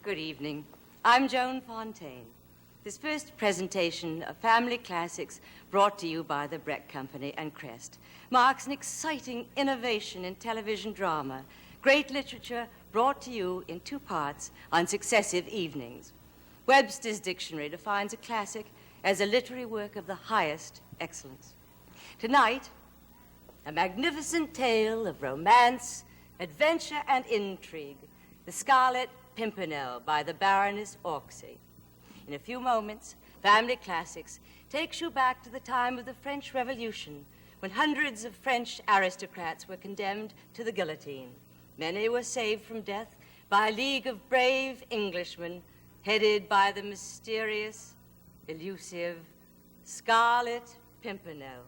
Good evening. I'm Joan Fontaine. This first presentation of family classics brought to you by the Breck Company and Crest marks an exciting innovation in television drama, great literature brought to you in 2 parts on successive evenings. Webster's Dictionary defines a classic as a literary work of the highest excellence. Tonight, a magnificent tale of romance, adventure, and intrigue, The Scarlet Pimpernel by the Baroness Orczy. In a few moments, Family Classics takes you back to the time of the French Revolution, when hundreds of French aristocrats were condemned to the guillotine. Many were saved from death by a league of brave Englishmen headed by the mysterious, elusive Scarlet Pimpernel.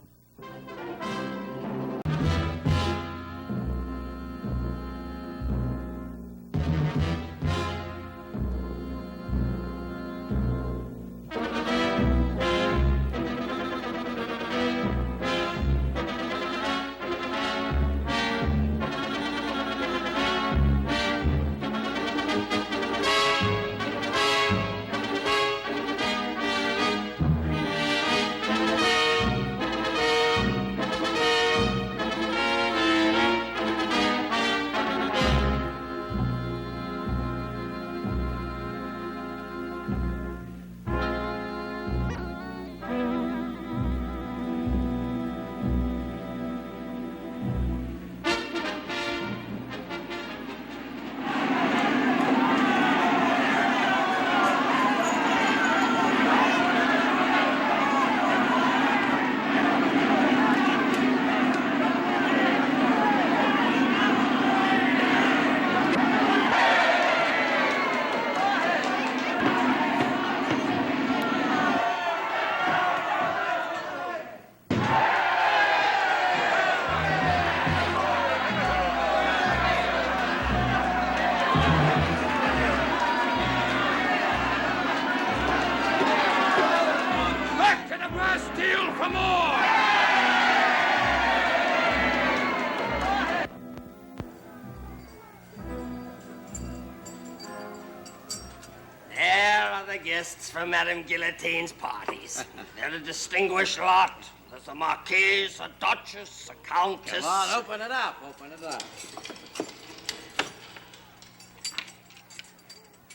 Guests from Madame Guillotine's parties. They're a distinguished lot. There's a marquise, a duchess, a countess. Come on, open it up, open it up.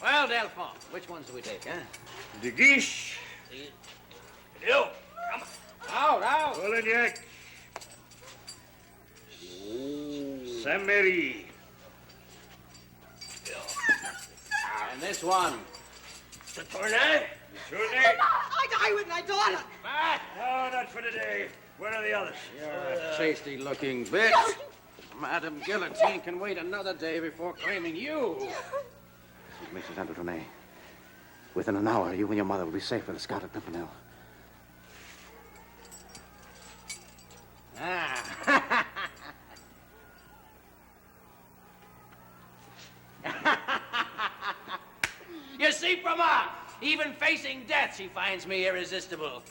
Well, Delphine, which ones do we take, huh? De Guiche. You, come on. Out. Polignac. Saint-Méry. And this one. The Tournay? Tournay? I with my daughter. No, not for today. Where are the others? You're a tasty-looking bitch. Madame Guillotine can wait another day before claiming you. This is Mrs. Andrew. Within an hour, you and your mother will be safe for the Scarlet Pimpernel. Ah. You see, from her, even facing death, she finds me irresistible.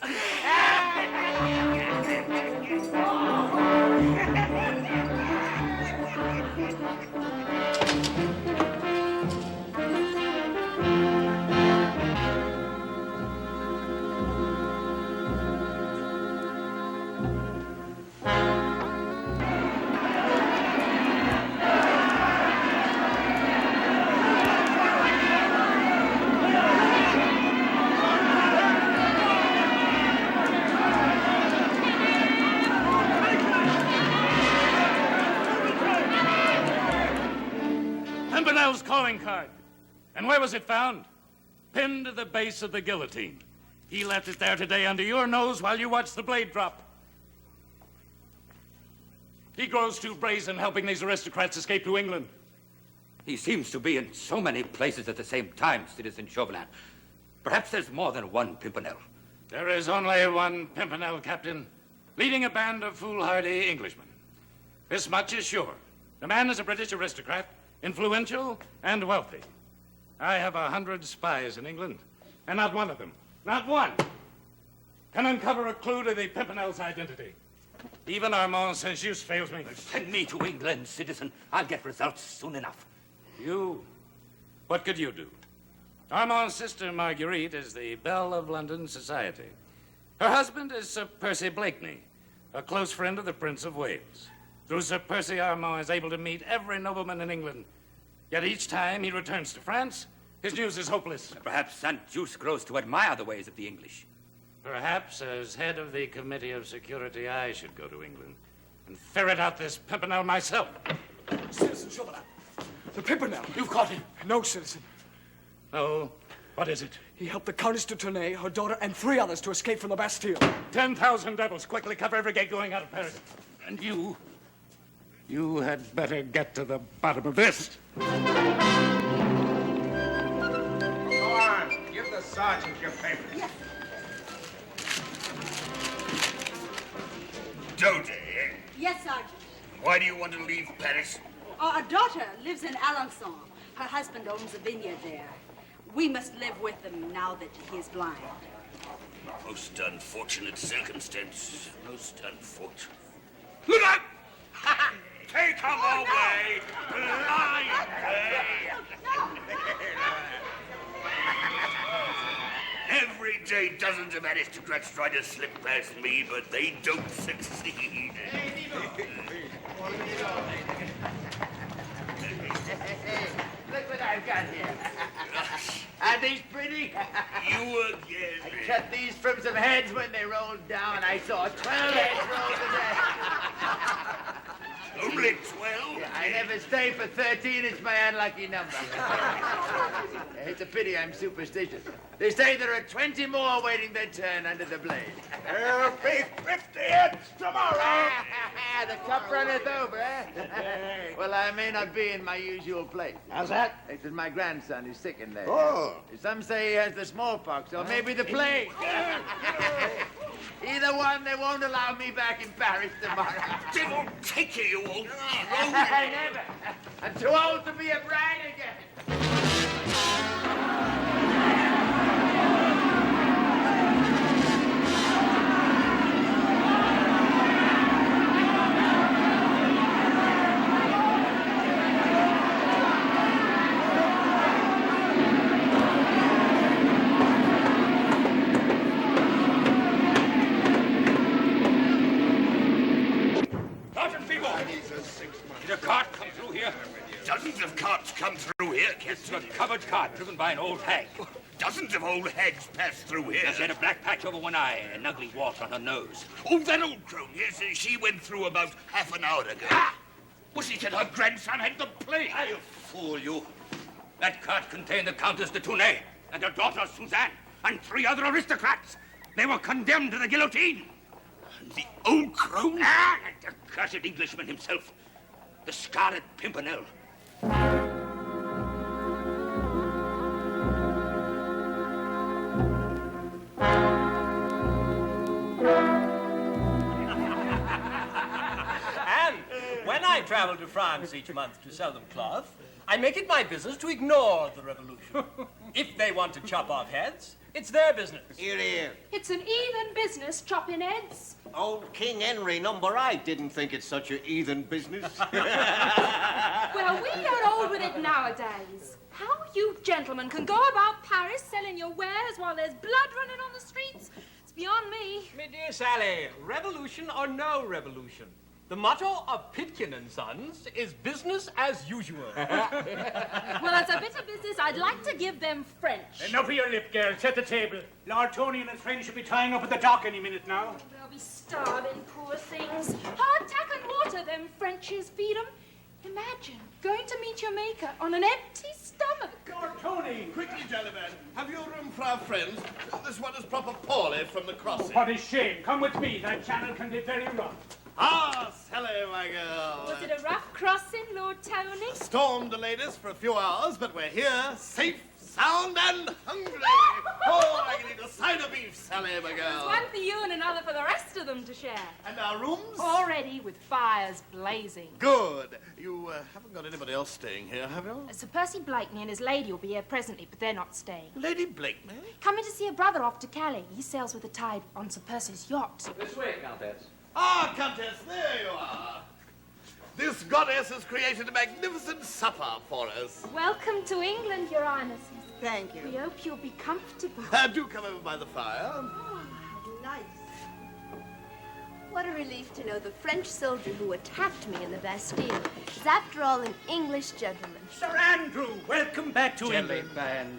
Pimpernel's calling card. And where was it found? Pinned to the base of the guillotine. He left it there today under your nose while you watched the blade drop. He grows too brazen helping these aristocrats escape to England. He seems to be in so many places at the same time, Citizen Chauvelin. Perhaps there's more than one Pimpernel. There is only one Pimpernel, Captain, leading a band of foolhardy Englishmen. This much is sure. The man is a British aristocrat, influential and wealthy. I have 100 spies in England, and not one of them, not one, can uncover a clue to the Pimpernel's identity. Even Armand Saint-Just fails me. Send me to England, citizen. I'll get results soon enough. You? What could you do? Armand's sister, Marguerite, is the belle of London society. Her husband is Sir Percy Blakeney, a close friend of the Prince of Wales. Through Sir Percy, Armand is able to meet every nobleman in England. Yet each time he returns to France, his news is hopeless. Perhaps St. Just grows to admire the ways of the English. Perhaps, as head of the Committee of Security, I should go to England and ferret out this Pimpernel myself. Citizen Chauvelin. The Pimpernel. You've caught him. No, citizen. No. What is it? He helped the Countess de Tournay, her daughter, and 3 others to escape from the Bastille. 10,000 devils. Quickly cover every gate going out of Paris. And you had better get to the bottom of this. Go on. Give the sergeant your papers. Yes. Don't, eh? Yes, Sergeant. Why do you want to leave Paris? Our daughter lives in Alençon. Her husband owns a vineyard there. We must live with them now that he is blind. Most unfortunate circumstance. Most unfortunate. Look out! Take him away! Blindly! Every day dozens of aristocrats try to slip past me, but they don't succeed. Look what I've got here. Are these pretty? You again. I cut these from some heads when they rolled down, and I saw 12 heads roll to death. Only 12? Yeah, I never stay for 13. It's my unlucky number. It's a pity I'm superstitious. They say there are 20 more waiting their turn under the blade. There'll be 50 heads tomorrow. The cup runneth over, eh? Well, I may not be in my usual place. How's that? It's with my grandson who's sick in there. Oh. Some say he has the smallpox, or maybe the plague. Either one, they won't allow me back in Paris tomorrow. Devil take you, you old Never. I'm too old to be a bride again. Did a cart come through here? Dozens of carts come through here, It's a Captain. covered cart driven by an old hag. Dozens of old hags pass through here. She had a black patch over one eye and an ugly wart on her nose. Oh, that old crone, yes, she went through about half an hour ago. Ah! Was it that her grandson had the plague? You fool, you. That cart contained the Countess de Tournay and her daughter, Suzanne, and 3 other aristocrats. They were condemned to the guillotine. The old crone? Ah, the cursed Englishman himself. The Scarlet Pimpernel. And when I travel to France each month to sell them cloth, I make it my business to ignore the revolution. If they want to chop off heads, it's their business. Here, here. It's an even business chopping heads. Old King Henry #8 didn't think it's such a heathen business. Well, we get old with it nowadays. How you gentlemen can go about Paris selling your wares while there's blood running on the streets, it's beyond me. My dear Sally, revolution or no revolution, the motto of Pitkin and Sons is business as usual. Well, as a bit of business, I'd like to give them French. Enough of your lip, girl. Set the table. Lord Tony and his friends should be tying up at the dock any minute now. They'll be starving, poor things. Hardtack and water, them Frenchies feed 'em. Imagine going to meet your maker on an empty stomach. Lord Tony! Quickly, gentlemen, have you room for our friends? This one is proper poorly from the crossing. What a shame. Come with me. That channel can be very rough. Ah, hello, my girl. Was it a rough crossing, Lord Tony? Storm delayed us for a few hours, but we're here, safe, sound, and hungry. Oh, I can eat a side of beef, Sally, my There's girl. one for you and another for the rest of them to share. And our rooms? Already with fires blazing. Good. You haven't got anybody else staying here, have you? Sir Percy Blakeney and his lady will be here presently, but they're not staying. Lady Blakeney? Coming to see a brother off to Calais. He sails with the tide on Sir Percy's yacht. This way, Countess. Ah, Countess, there you are. This goddess has created a magnificent supper for us. Welcome to England, Your Highness. Thank you. We hope you'll be comfortable. Do come over by the fire. Oh, how nice. What a relief to know the French soldier who attacked me in the Bastille is, after all, an English gentleman. Sir Andrew, welcome back to England.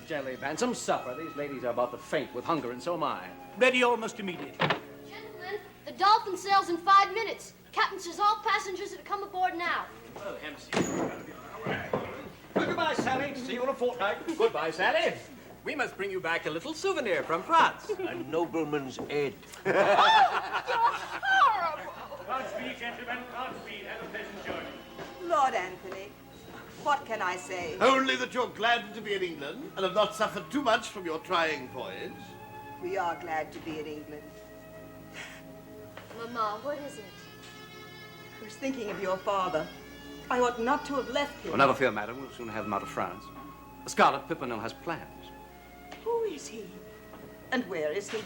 Jelly band, some supper. These ladies are about to faint with hunger, and so am I. Ready almost immediately. Gentlemen, the Dolphin sails in 5 minutes. Captain says all passengers are to come aboard now. Well, MC, goodbye, Sally. See you in a fortnight. Goodbye, Sally. We must bring you back a little souvenir from France. A nobleman's head. You're horrible. Godspeed, gentlemen. Godspeed. Have a pleasant journey. Lord Anthony, what can I say? Only that you're glad to be in England and have not suffered too much from your trying voyage. We are glad to be in England. Mama, what is it? I was thinking of your father. I ought not to have left him. Well, never fear, madam. We'll soon have him out of France. The Scarlet Pimpernel has plans. Who is he? And where is he?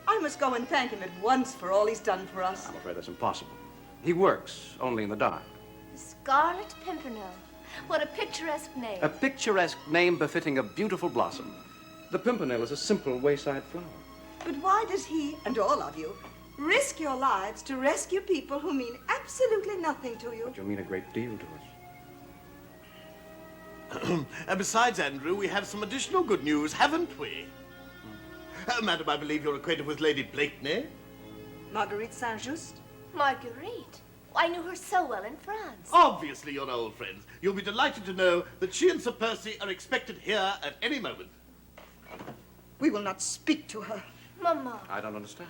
I must go and thank him at once for all he's done for us. I'm afraid that's impossible. He works only in the dark. Scarlet Pimpernel. What a picturesque name. A picturesque name befitting a beautiful blossom. The Pimpernel is a simple wayside flower. But why does he, and all of you, risk your lives to rescue people who mean absolutely nothing to you? But you mean a great deal to us. And besides, Andrew, we have some additional good news, haven't we? Madam, I believe you're acquainted with Lady Blakeney. Marguerite St. Marguerite? I knew her so well in France. Obviously, you're old friends. You'll be delighted to know that she and Sir Percy are expected here at any moment. We will not speak to her. Mama. I don't understand.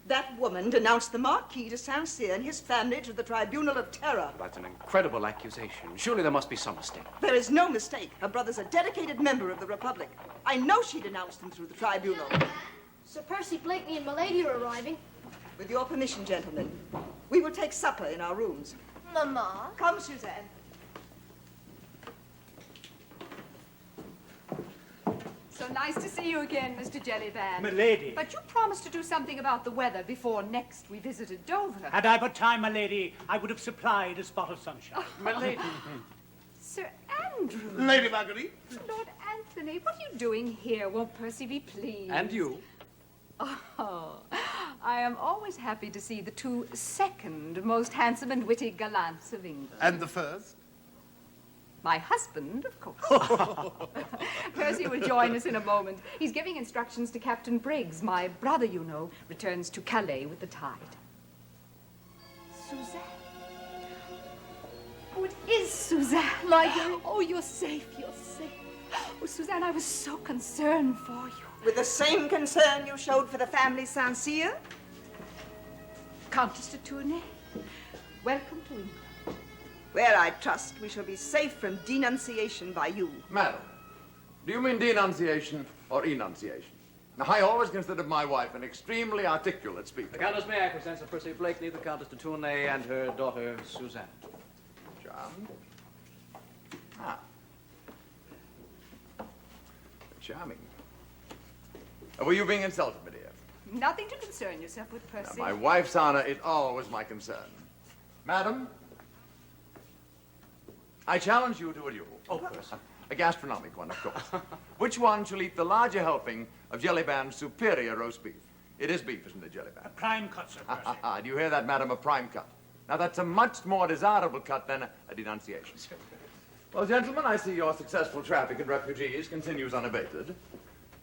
That woman denounced the Marquis de Saint-Cyr and his family to the Tribunal of Terror. That's an incredible accusation. Surely there must be some mistake. There is no mistake. Her brother's a dedicated member of the Republic. I know she denounced him through the tribunal. Sir Percy Blakeney and Milady are arriving. With your permission, gentlemen, we will take supper in our rooms. Mama. Come, Suzanne. So nice to see you again, Mr. Jellyband. Milady. But you promised to do something about the weather before next we visited Dover. Had I but time, my lady, I would have supplied a spot of sunshine. Milady. Sir Andrew. Lady Marguerite. Lord Anthony, what are you doing here? Won't Percy be pleased? And you. Oh, I am always happy to see the two second most handsome and witty gallants of England. And the first? My husband, of course. Percy will join us in a moment. He's giving instructions to Captain Briggs. My brother, you know, returns to Calais with the tide. Suzanne. Oh, it is Suzanne. Marguerite. Oh, you're safe, you're safe. Oh, Suzanne, I was so concerned for you. With the same concern you showed for the family Saint-Cyr? Countess de Tournay, welcome to England. Where I trust we shall be safe from denunciation by you. Madam, do you mean denunciation or enunciation? Now, I always considered my wife an extremely articulate speaker. The Countess may I present Sir Percy Blakeney, the Countess de Tournay, and her daughter, Suzanne. Charming. Ah. Charming. Were you being insulted, my dear? Nothing to concern yourself with, Percy. Now, my wife's honor is always my concern. Madam, I challenge you to a duel. Oh, Percy. A gastronomic one, of course. Which one shall eat the larger helping of Jellyband's superior roast beef? It is beef, isn't it, Jellyband? A prime cut, Sir Percy. Do you hear that, madam? A prime cut. Now, that's a much more desirable cut than a denunciation. Well, gentlemen, I see your successful traffic in refugees continues unabated.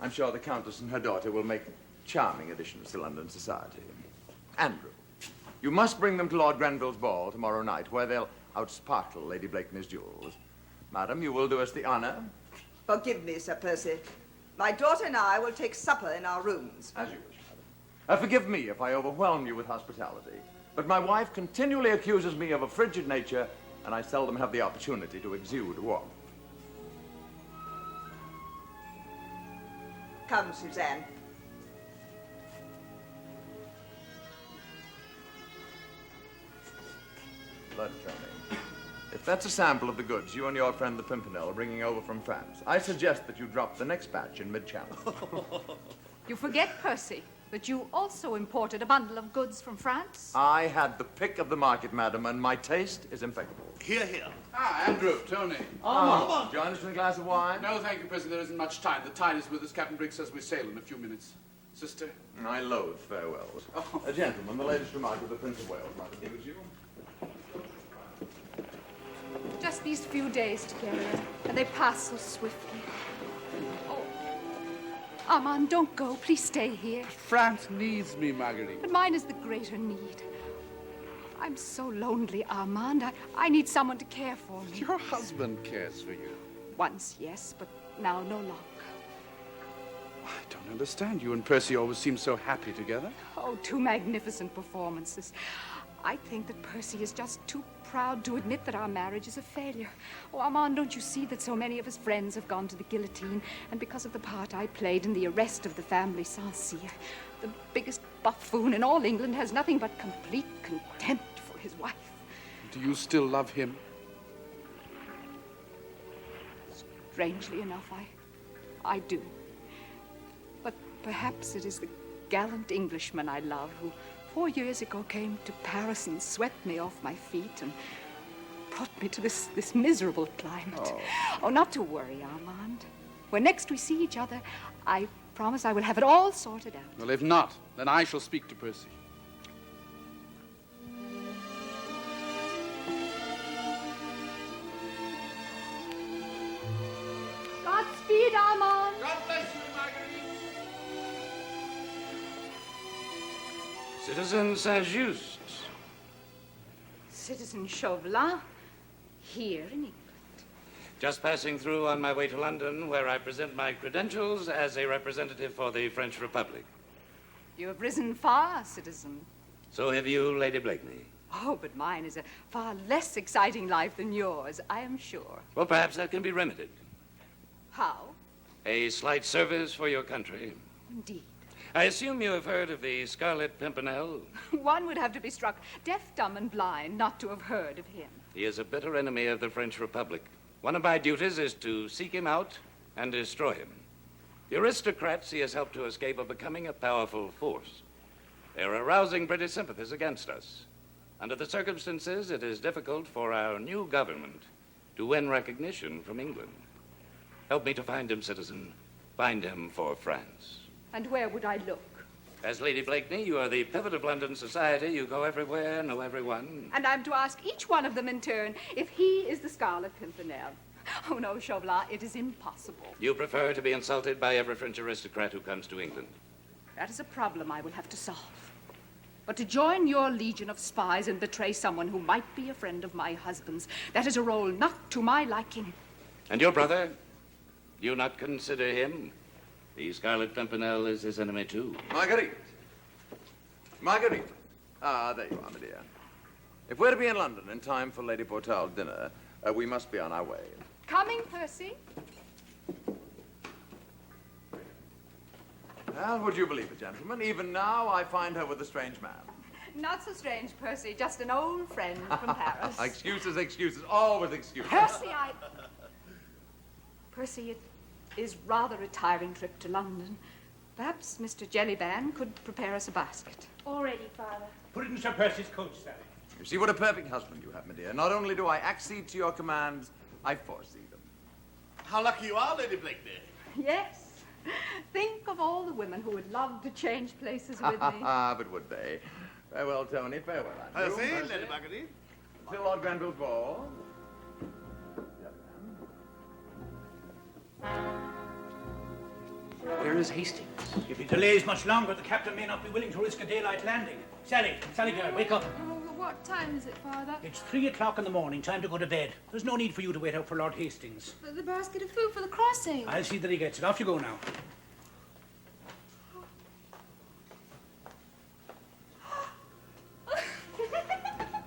I'm sure the Countess and her daughter will make charming additions to London society. Andrew, you must bring them to Lord Grenville's ball tomorrow night, where they'll outsparkle Lady Blakeney's jewels. Madam, you will do us the honor. Forgive me, Sir Percy. My daughter and I will take supper in our rooms. As you wish, madam. Forgive me if I overwhelm you with hospitality, but my wife continually accuses me of a frigid nature, and I seldom have the opportunity to exude warmth. Come, Suzanne. Blood Tony. If that's a sample of the goods you and your friend the Pimpernel are bringing over from France, I suggest that you drop the next batch in mid-channel. You forget, Percy. But you also imported a bundle of goods from France? I had the pick of the market, madam, and my taste is impeccable. Here, here. Ah, Andrew, Tony. Join us in a glass of wine? No, thank you, Percy. There isn't much time. The tide is with us. Captain Briggs says we sail in a few minutes. Sister? I loathe farewells. Gentlemen, the latest remark of the Prince of Wales might be with you. Just these few days together, and they pass so swiftly. Oh, Armand, don't go. Please stay here. France needs me, Marguerite. But mine is the greater need. I'm so lonely, Armand. I need someone to care for me. Your husband cares for you. Once, yes, but now no longer. I don't understand. You and Percy always seem so happy together. Oh, two magnificent performances. I think that Percy is just too proud to admit that our marriage is a failure. Oh, Armand, don't you see that so many of his friends have gone to the guillotine, and because of the part I played in the arrest of the family St-Cyr, the biggest buffoon in all England has nothing but complete contempt for his wife. Do you still love him? Strangely enough, I do. But perhaps it is the gallant Englishman I love who 4 years ago came to Paris and swept me off my feet and brought me to this miserable climate. Oh, not to worry, Armand. When next we see each other, I promise I will have it all sorted out. Well, if not, then I shall speak to Percy. Godspeed, Armand. God bless you, Marguerite. Citizen Saint-Just. Citizen Chauvelin, here in England. Just passing through on my way to London, where I present my credentials as a representative for the French Republic. You have risen far, citizen. So have you, Lady Blakeney. Oh, but mine is a far less exciting life than yours, I am sure. Well, perhaps that can be remedied. How? A slight service for your country. Indeed. I assume you have heard of the Scarlet Pimpernel. One would have to be struck deaf, dumb, and blind not to have heard of him. He is a bitter enemy of the French Republic. One of my duties is to seek him out and destroy him. The aristocrats he has helped to escape are becoming a powerful force. They are arousing British sympathies against us. Under the circumstances, it is difficult for our new government to win recognition from England. Help me to find him, citizen. Find him for France. And where would I look? As Lady Blakeney, you are the pivot of London society. You go everywhere, know everyone. And I'm to ask each one of them in turn if he is the Scarlet Pimpernel. Oh, no, Chauvelin, it is impossible. You prefer to be insulted by every French aristocrat who comes to England. That is a problem I will have to solve. But to join your legion of spies and betray someone who might be a friend of my husband's, that is a role not to my liking. And your brother? Do you not consider him? The Scarlet Pimpernel is his enemy, too. Marguerite. Marguerite. Ah, there you are, my dear. If we're to be in London in time for Lady Portal's dinner, we must be on our way. Coming, Percy. Well, would you believe it, gentlemen? Even now, I find her with a strange man. Not so strange, Percy. Just an old friend from Paris. Excuses, excuses. Always excuses. Percy, it is rather a tiring trip to London. Perhaps Mr. Jellyband could prepare us a basket. All ready, Father. Put it in Sir Percy's coach, Sally. You see what a perfect husband you have, my dear. Not only do I accede to your commands, I foresee them. How lucky you are, Lady Blakeney. Yes. Think of all the women who would love to change places with me. But would they? Farewell, Tony. Farewell, Andrew. Percy, Lady Marguerite. Till Lord Granville's ball. Where is Hastings? If he delays much longer, the captain may not be willing to risk a daylight landing. Sally girl, wake up. Oh, what time is it, Father? It's 3 o'clock in the morning, time to go to bed. There's no need for you to wait out for Lord Hastings. The basket of food for the crossing. I'll see that he gets it. Off you go now.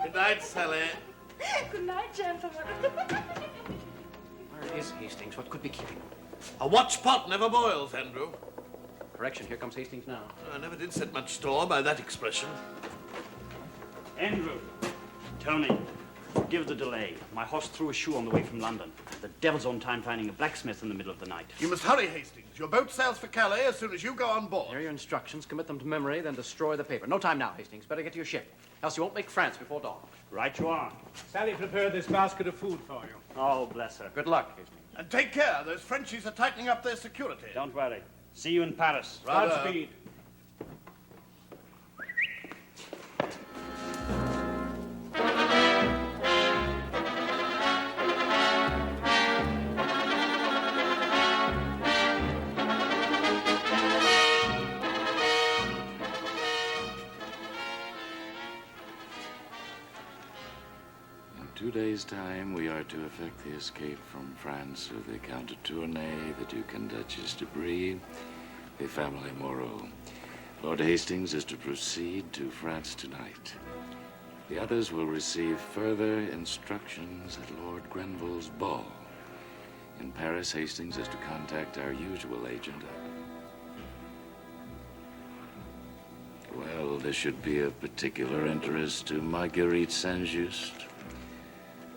Good night, Sally. Good night, gentlemen. Where is Hastings? What could be keeping him? A watch pot never boils, Andrew. Correction, here comes Hastings now. I never did set much store by that expression. Andrew. Tony, forgive the delay. My horse threw a shoe on the way from London. The devil's own time finding a blacksmith in the middle of the night. You must hurry, Hastings. Your boat sails for Calais as soon as you go on board. Here are your instructions. Commit them to memory, then destroy the paper. No time now, Hastings. Better get to your ship, else you won't make France before dawn. Right you are. Sally prepared this basket of food for you. Oh, bless her. Good luck, Hastings. And take care. Those Frenchies are tightening up their security. Don't worry. See you in Paris. Godspeed. In 2 days' time, we are to effect the escape from France of the Count de Tournay, the Duke and Duchess de Brie, the family Moreau. Lord Hastings is to proceed to France tonight. The others will receive further instructions at Lord Grenville's ball. In Paris, Hastings is to contact our usual agent. Well, this should be of particular interest to Marguerite St.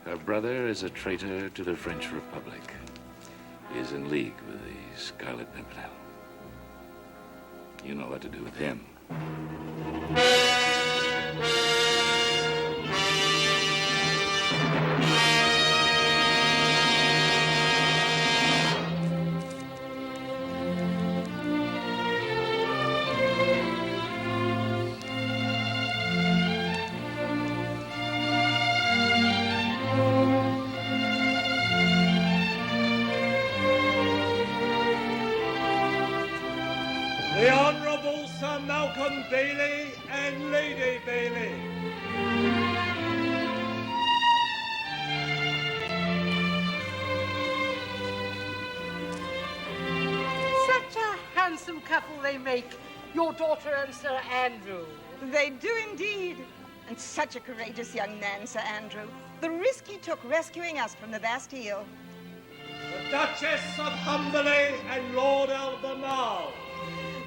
Her brother is a traitor to the French Republic. He is in league with the Scarlet Pimpernel. You know what to do with him. The Honourable Sir Malcolm Bailey and Lady Bailey. Such a handsome couple they make, your daughter and Sir Andrew. They do indeed. And such a courageous young man, Sir Andrew. The risk he took rescuing us from the Bastille. The Duchess of Humberley and Lord Albemarle.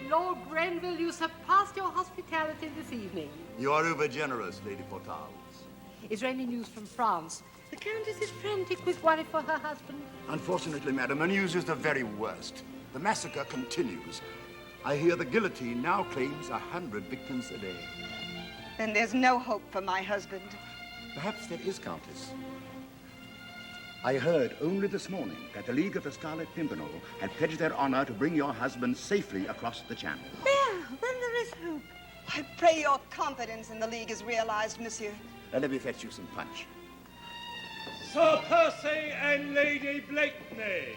Lord Grenville, you surpassed your hospitality this evening. You are over generous, Lady Portals. Is there any news from France? The Countess is frantic with worry for her husband. Unfortunately, madam, the news is the very worst. The massacre continues. I hear the guillotine now claims 100 victims a day. Then there's no hope for my husband. Perhaps there is, Countess. I heard only this morning that the League of the Scarlet Pimpernel had pledged their honor to bring your husband safely across the channel. There, then there is hope. I pray your confidence in the League is realized, monsieur. Let me fetch you some punch. Sir Percy and Lady Blakeney.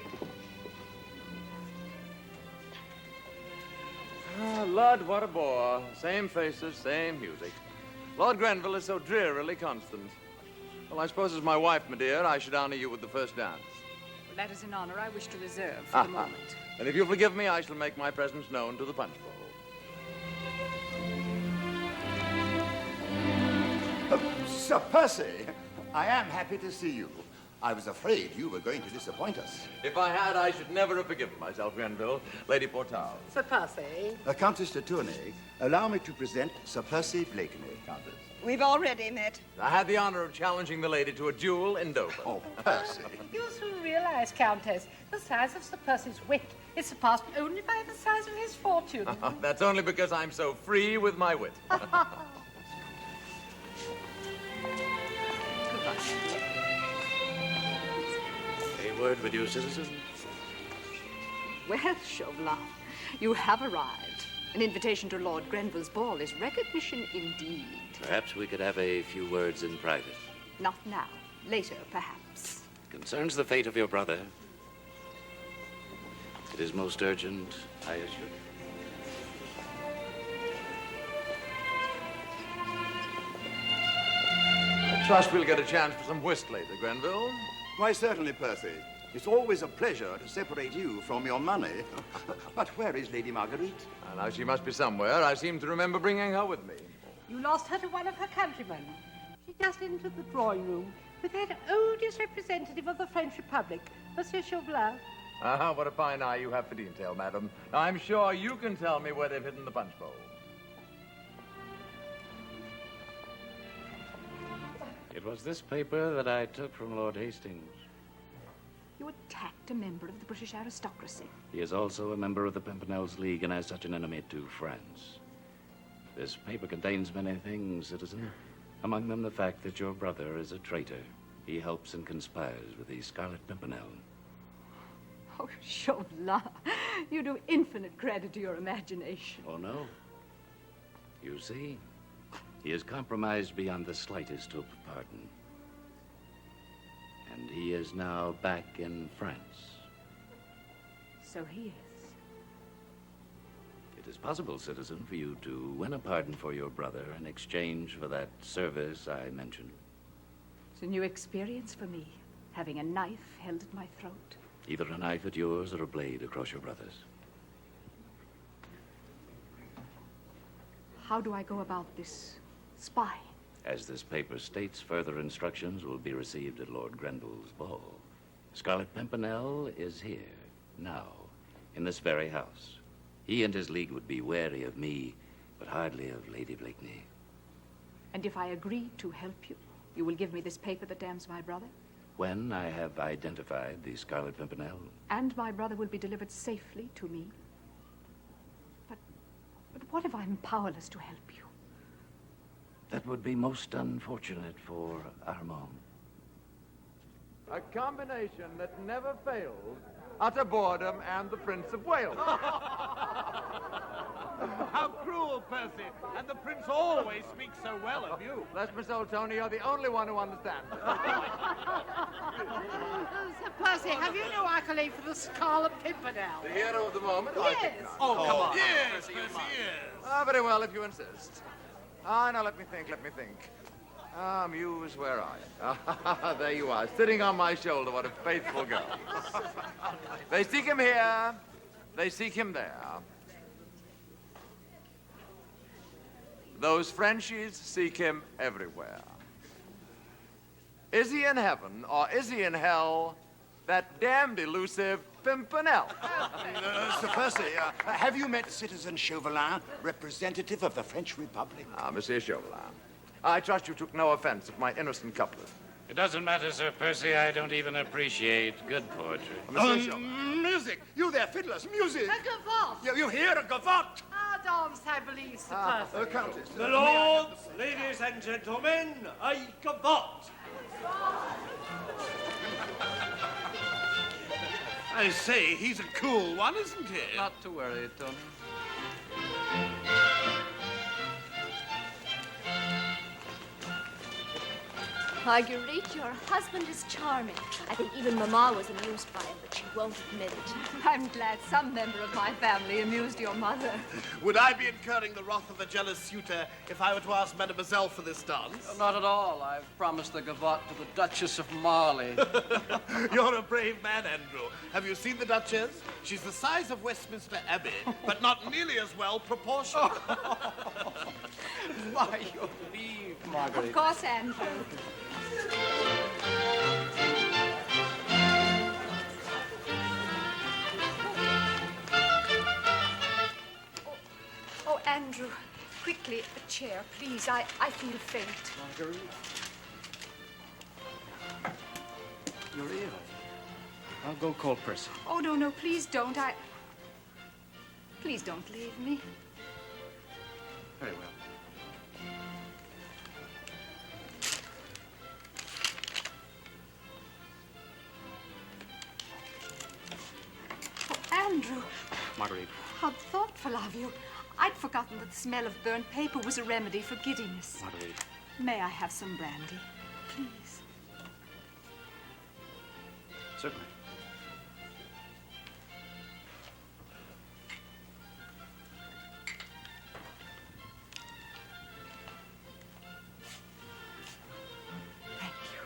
Ah, Lud, what a bore. Same faces, same music. Lord Grenville is so drearily constant. Well, I suppose as my wife, my dear, I should honor you with the first dance. Well, that is an honor I wish to reserve for the moment. And if you'll forgive me, I shall make my presence known to the punch bowl. Sir Percy, I am happy to see you. I was afraid you were going to disappoint us. If I had, I should never have forgiven myself, Grenville. Lady Portal. Sir Percy. Countess de Tournay, allow me to present Sir Percy Blakeney. Countess. We've already met. I had the honor of challenging the lady to a duel in Dover. Oh, Percy. You soon realize, Countess, the size of Sir Percy's wit is surpassed only by the size of his fortune. That's only because I'm so free with my wit. A word with you, citizen. Well, Chauvelin, you have arrived. An invitation to Lord Grenville's ball is recognition indeed. Perhaps we could have a few words in private. Not now. Later, perhaps. Concerns the fate of your brother. It is most urgent, I assure you. I trust we'll get a chance for some whist later, Grenville. Why, certainly, Percy. It's always a pleasure to separate you from your money. But where is Lady Marguerite? Now, she must be somewhere. I seem to remember bringing her with me. You lost her to one of her countrymen. She just entered the drawing room with that odious representative of the French Republic, Monsieur Chauvelin. Ah, what a fine eye you have for detail, madam. I'm sure you can tell me where they've hidden the punch bowl. It was this paper that I took from Lord Hastings. You attacked a member of the British aristocracy. He is also a member of the Pimpernel's League and as such an enemy to France. This paper contains many things, citizen. Among them the fact that your brother is a traitor. He helps and conspires with the Scarlet Pimpernel. Oh, Chauvelin, you do infinite credit to your imagination. Oh, no? You see, he is compromised beyond the slightest hope of pardon. And he is now back in France. So he is. It is possible, citizen, for you to win a pardon for your brother in exchange for that service I mentioned. It's a new experience for me, having a knife held at my throat. Either a knife at yours or a blade across your brother's. How do I go about this spy? As this paper states, further instructions will be received at Lord Grenville's ball. Scarlet Pimpernel is here, now, in this very house. He and his league would be wary of me, but hardly of Lady Blakeney. And if I agree to help you, you will give me this paper that damns my brother? When I have identified the Scarlet Pimpernel, And my brother will be delivered safely to me. But what if I'm powerless to help you? that would be most unfortunate for Armand. A combination that never fails, utter boredom and the Prince of Wales. How cruel, Percy! And the Prince always speaks so well of you. Bless my soul, Tony, you're the only one who understands. Sir Percy, have you no accolade for the Scarlet Pimpernel? The hero of the moment? Yes. I think not. Oh, come on. Yes, Percy, yes. Ah, very well, if you insist. Ah, now let me think. Ah, Muse, where are you? Ah, there you are, sitting on my shoulder. What a faithful girl. They seek him here. They seek him there. Those Frenchies seek him everywhere. Is he in heaven or is he in hell? That damned elusive Pimpernel. Sir Percy, have you met Citizen Chauvelin, representative of the French Republic? Ah, Monsieur Chauvelin. I trust you took no offense at my innocent couplet. It doesn't matter, Sir Percy. I don't even appreciate good poetry. Music! You there, fiddlers, music! A gavotte! You hear a gavotte? Ah, dance, I believe, Sir Percy. Countess. The lords, ladies and gentlemen, a gavotte. I say, he's a cool one, isn't he? Not to worry, Tony. Marguerite, your husband is charming. I think even Mamma was amused by him, but she won't admit it. I'm glad some member of my family amused your mother. Would I be incurring the wrath of a jealous suitor if I were to ask Mademoiselle for this dance? Not at all. I've promised the gavotte to the Duchess of Marley. You're a brave man, Andrew. Have you seen the Duchess? She's the size of Westminster Abbey, but not nearly as well proportioned. By your leave, Marguerite. Of course, Andrew. Oh, Andrew, quickly, a chair, please. I feel faint. Marguerite. You're ill. I'll go call Percy. Oh, no, please don't. Please don't leave me. Very well. Andrew, Marguerite. how thoughtful of you. I'd forgotten that the smell of burnt paper was a remedy for giddiness. Marguerite. May I have some brandy, please? Certainly. Thank you.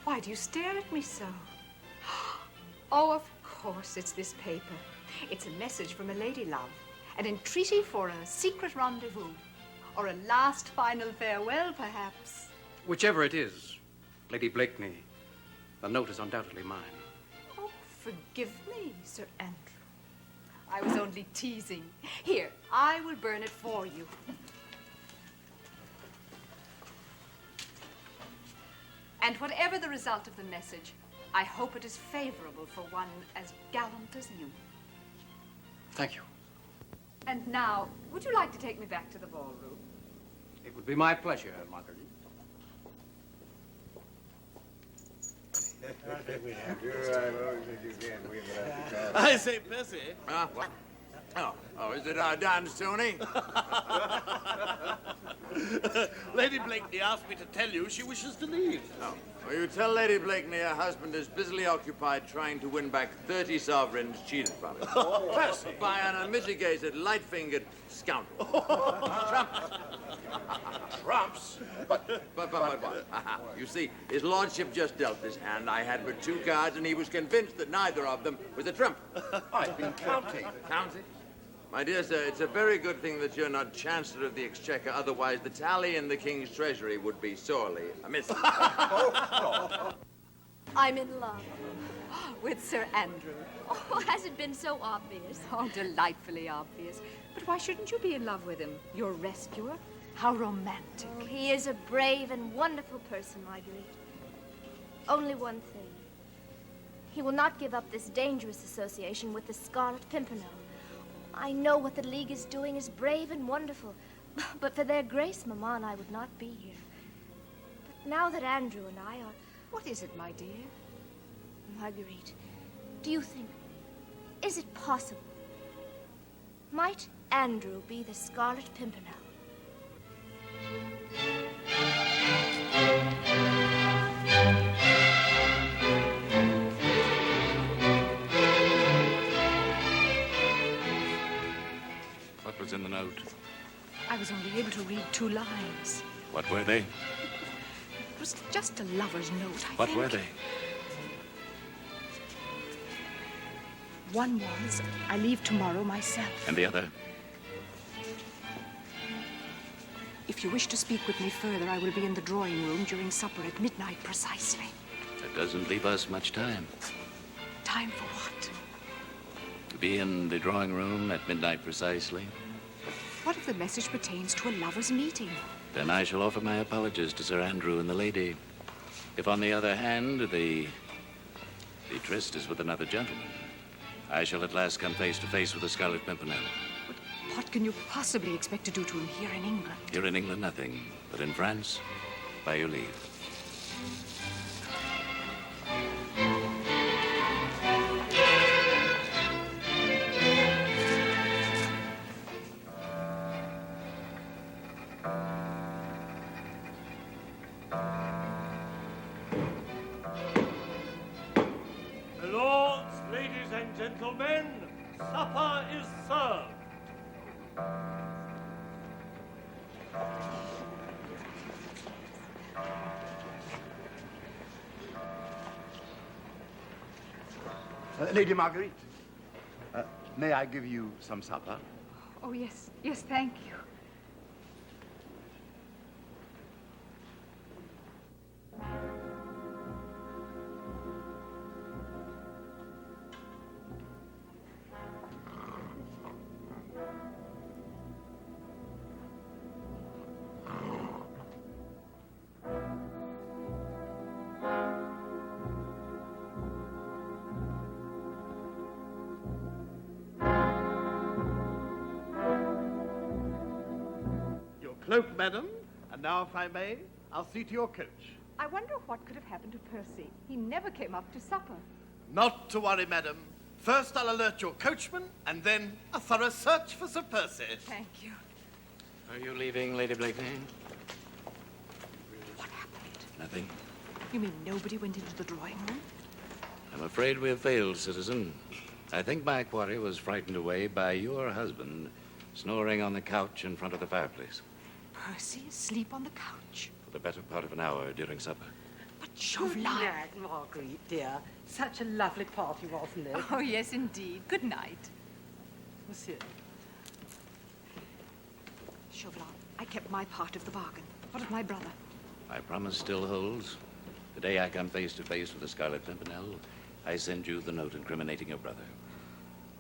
Why do you stare at me so? Oh, of course, it's this paper. It's a message from a lady love, an entreaty for a secret rendezvous, or a last final farewell, perhaps. Whichever it is, Lady Blakeney, the note is undoubtedly mine. Oh, forgive me, Sir Andrew. I was only teasing. Here, I will burn it for you. And whatever the result of the message, I hope it is favorable for one as gallant as you. Thank you. And now, would you like to take me back to the ballroom? It would be my pleasure, Marguerite. I say, Percy. What? Oh, is it our dance, Tony? Lady Blakeney asked me to tell you she wishes to leave. Oh. Well, you tell Lady Blakeney her husband is busily occupied trying to win back 30 sovereigns cheated from him. Percy! By an unmitigated, light-fingered scoundrel. Trumps. Trumps? But what? You see, his lordship just dealt this hand. I had but 2 cards, and he was convinced that neither of them was a trump. I've been counting. Counting? My dear sir, it's a very good thing that you're not Chancellor of the Exchequer, otherwise the tally in the King's Treasury would be sorely amiss. I'm in love. With Sir Andrew. Oh, has it been so obvious? Oh, delightfully obvious. But why shouldn't you be in love with him? Your rescuer? How romantic. Oh, he is a brave and wonderful person, Marguerite. Only one thing. He will not give up this dangerous association with the Scarlet Pimpernel. I know what the League is doing is brave and wonderful, but for their grace, Mamma and I would not be here. But now that Andrew and I are... What is it, my dear? Marguerite, do you think... Is it possible? Might Andrew be the Scarlet Pimpernel? What was in the note? I was only able to read 2 lines. What were they? It was just a lover's note, I What think. were they? One was, I leave tomorrow myself. And the other? If you wish to speak with me further, I will be in the drawing room during supper at midnight precisely. That doesn't leave us much time. Time for what? To be in the drawing room at midnight precisely. What if the message pertains to a lover's meeting? Then I shall offer my apologies to Sir Andrew and the lady. If, on the other hand, the tryst is with another gentleman, I shall at last come face to face with the Scarlet Pimpernel. What can you possibly expect to do to him here in England? Here in England, nothing. But in France, by your leave. Lords, ladies, and gentlemen, supper is served. Lady Marguerite, may I give you some supper? Oh, yes. Yes, thank you. Cloak, madam. And now, if I may, I'll see to your coach. I wonder what could have happened to Percy. He never came up to supper. Not to worry, madam. First, I'll alert your coachman, and then a thorough search for Sir Percy. Thank you. Are you leaving, Lady Blakeney? What happened? Nothing. You mean nobody went into the drawing room? I'm afraid we have failed, citizen. I think my quarry was frightened away by your husband snoring on the couch in front of the fireplace. Percy asleep on the couch? For the better part of an hour during supper. But Chauvelin... Good night, Marguerite, dear. Such a lovely party, wasn't it? Oh, yes, indeed. Good night. Monsieur. Chauvelin, I kept my part of the bargain. What of my brother? My promise still holds. The day I come face to face with the Scarlet Pimpernel, I send you the note incriminating your brother.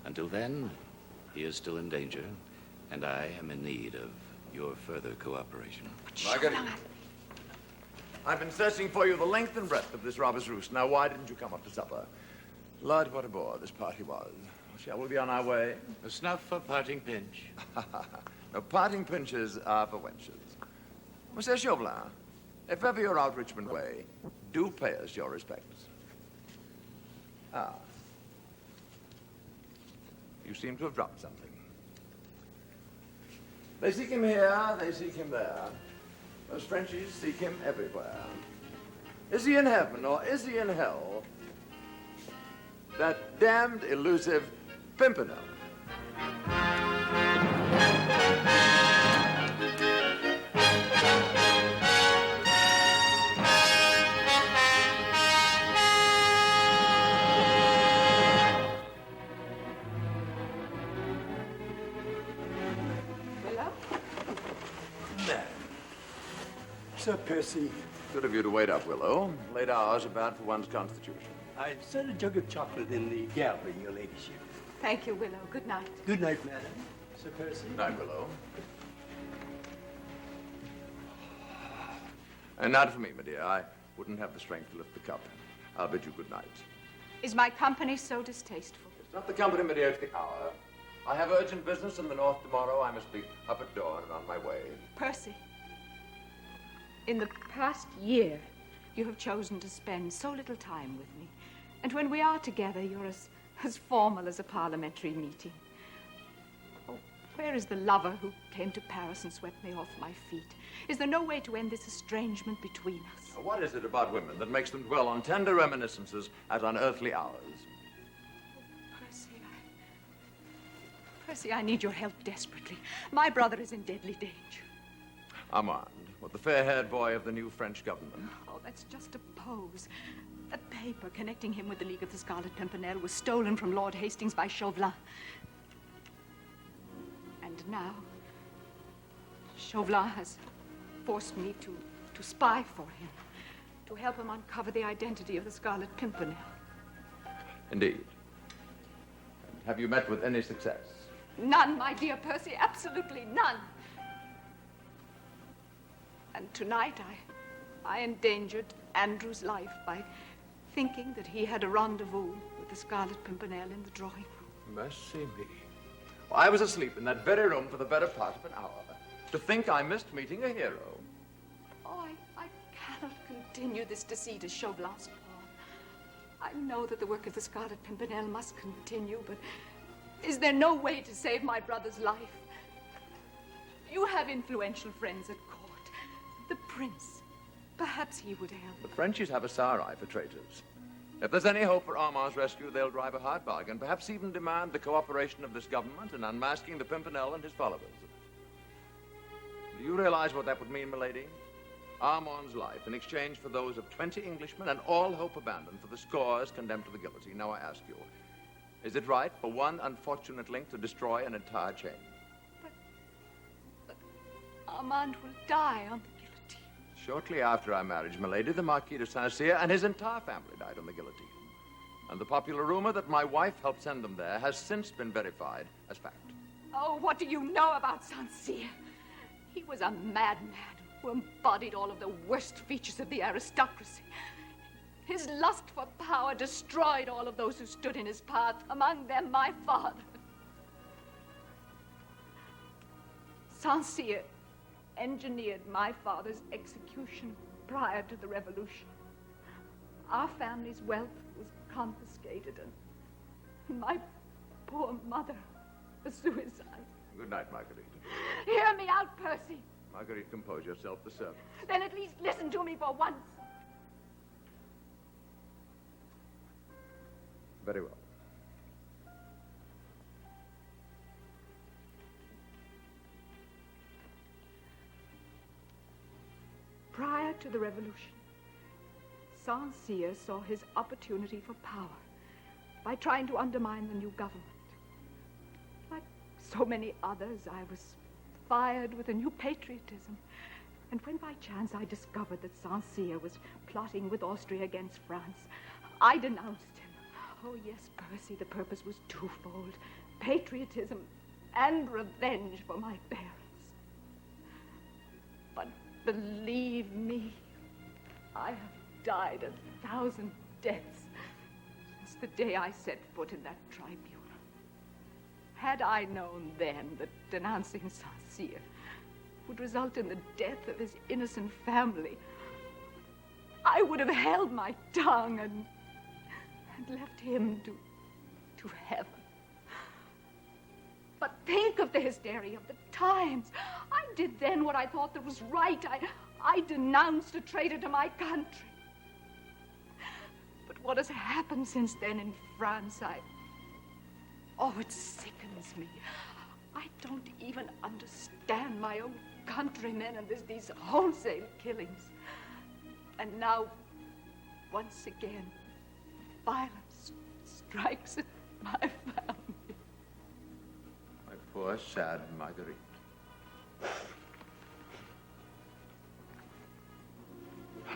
Until then, he is still in danger, and I am in need of your further cooperation. Margaret. I've been searching for you the length and breadth of this robber's roost. Now, why didn't you come up to supper? Lord, what a bore this party was. Shall we be on our way? A snuff for parting pinch. No, parting pinches are for wenches. Monsieur Chauvelin, if ever you're out Richmond way, do pay us your respects. Ah. You seem to have dropped something. They seek him here, they seek him there. Those Frenchies seek him everywhere. Is he in heaven or is he in hell? That damned elusive Pimpernel. Willow? Sir Percy. Good of you to wait up, Willow. Late hours are bad for one's constitution. I set a jug of chocolate in the gallery, your ladyship. Thank you, Willow. Good night. Good night, madam. Sir Percy. Night, Willow. And not for me, my dear. I wouldn't have the strength to lift the cup. I'll bid you good night. Is my company so distasteful? It's not the company, my dear, it's the hour. I have urgent business in the north tomorrow. I must be up at dawn and on my way. Percy, in the past year, you have chosen to spend so little time with me. And when we are together, you're as formal as a parliamentary meeting. Oh, where is the lover who came to Paris and swept me off my feet? Is there no way to end this estrangement between us? Now, what is it about women that makes them dwell on tender reminiscences at unearthly hours? Percy, I need your help desperately. My brother is in deadly danger. Armand, with the fair-haired boy of the new French government. Oh, that's just a pose. The paper connecting him with the League of the Scarlet Pimpernel was stolen from Lord Hastings by Chauvelin. And now, Chauvelin has forced me to spy for him, to help him uncover the identity of the Scarlet Pimpernel. Indeed. And have you met with any success? None, my dear Percy, absolutely none. And tonight I endangered Andrew's life by thinking that he had a rendezvous with the Scarlet Pimpernel in the drawing room. Mercy me. Well, I was asleep in that very room for the better part of an hour. To think I missed meeting a hero. Oh, I cannot continue this deceit as Chauvelin's pawn. I know that the work of the Scarlet Pimpernel must continue, but is there no way to save my brother's life? You have influential friends at court. The prince. Perhaps he would help. The Frenchies have a sour eye for traitors. If there's any hope for Armand's rescue, they'll drive a hard bargain, perhaps even demand the cooperation of this government in unmasking the Pimpernel and his followers. Do you realize what that would mean, milady? Armand's life in exchange for those of 20 Englishmen and all hope abandoned for the scores condemned to the guillotine. Now I ask you, is it right for one unfortunate link to destroy an entire chain? But Armand will die on the guillotine. Shortly after our marriage, milady, the Marquis de St. Cyr and his entire family died on the guillotine. And the popular rumor that my wife helped send them there has since been verified as fact. Oh, what do you know about St. Cyr? He was a madman who embodied all of the worst features of the aristocracy. His lust for power destroyed all of those who stood in his path, among them my father. St. Cyr engineered my father's execution prior to the revolution. Our family's wealth was confiscated, and my poor mother was suicide. Good night, Marguerite. Hear me out, Percy. Marguerite, compose yourself. The servants. Then at least listen to me for once. Very well. Prior to the revolution, St. Cyr saw his opportunity for power by trying to undermine the new government. Like so many others, I was fired with a new patriotism. And when by chance I discovered that St. Cyr was plotting with Austria against France, I denounced him. Oh, yes, Percy, the purpose was twofold: patriotism and revenge for my parents. But believe me, I have died 1,000 deaths since the day I set foot in that tribunal. Had I known then that denouncing St. would result in the death of his innocent family, I would have held my tongue and left him to heaven. But think of the hysteria of the times. I did then what I thought that was right. I denounced a traitor to my country. But what has happened since then in France, oh, it sickens me. I don't even understand my own countrymen and these wholesale killings. And now, once again, violence strikes at my family. My poor, sad Marguerite.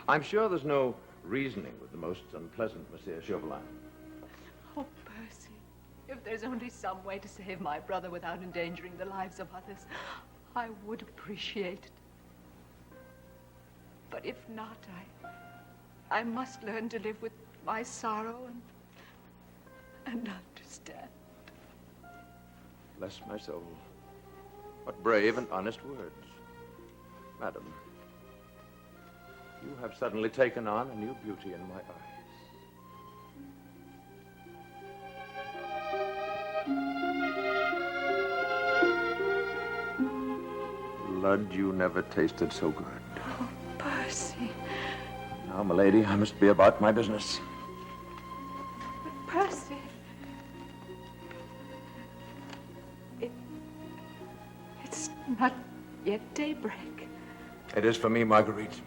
I'm sure there's no reasoning with the most unpleasant Monsieur Chauvelin. Oh, Percy, if there's only some way to save my brother without endangering the lives of others, I would appreciate it. But if not, I must learn to live with my sorrow and understand. Bless my soul. What brave and honest words. Madam, you have suddenly taken on a new beauty in my eyes. Blood you never tasted so good. Oh, Percy. Now, milady, I must be about my business. But Percy, it's not yet daybreak. It is for me, Marguerite.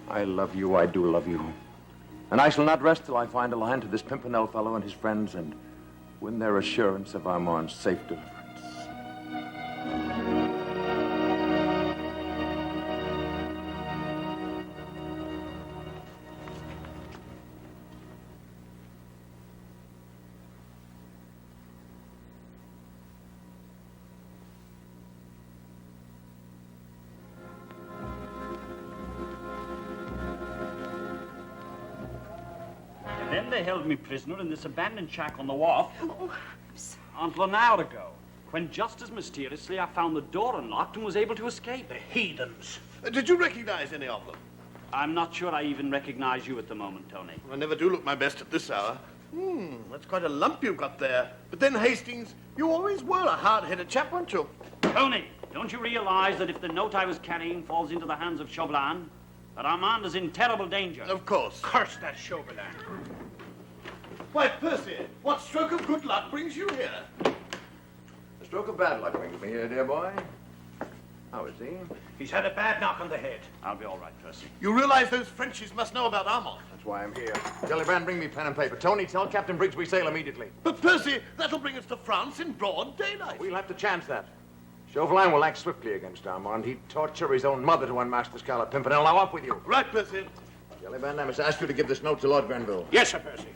I love you, I do love you. And I shall not rest till I find a line to this Pimpernel fellow and his friends and win their assurance of Armand's safe deliverance. Then they held me prisoner in this abandoned shack on the wharf until an hour ago, when just as mysteriously I found the door unlocked and was able to escape. The heathens. Did you recognize any of them? I'm not sure I even recognize you at the moment, Tony. I never do look my best at this hour. That's quite a lump you've got there. But then, Hastings, you always were a hard-headed chap, weren't you? Tony, don't you realize that if the note I was carrying falls into the hands of Chauvelin, that Armand is in terrible danger? Of course. Curse that Chauvelin. Why, Percy, what stroke of good luck brings you here? A stroke of bad luck brings me here, dear boy. How is he? He's had a bad knock on the head. I'll be all right, Percy. You realize those Frenchies must know about Armand? That's why I'm here. Jellyband, bring me pen and paper. Tony, tell Captain Briggs we sail immediately. But, Percy, that'll bring us to France in broad daylight. We'll have to chance that. Chauvelin will act swiftly against Armand. He'd torture his own mother to unmask the Scarlet Pimpernel. Now, up with you. Right, Percy. Jellyband, I must ask you to give this note to Lord Grenville. Yes, Sir Percy.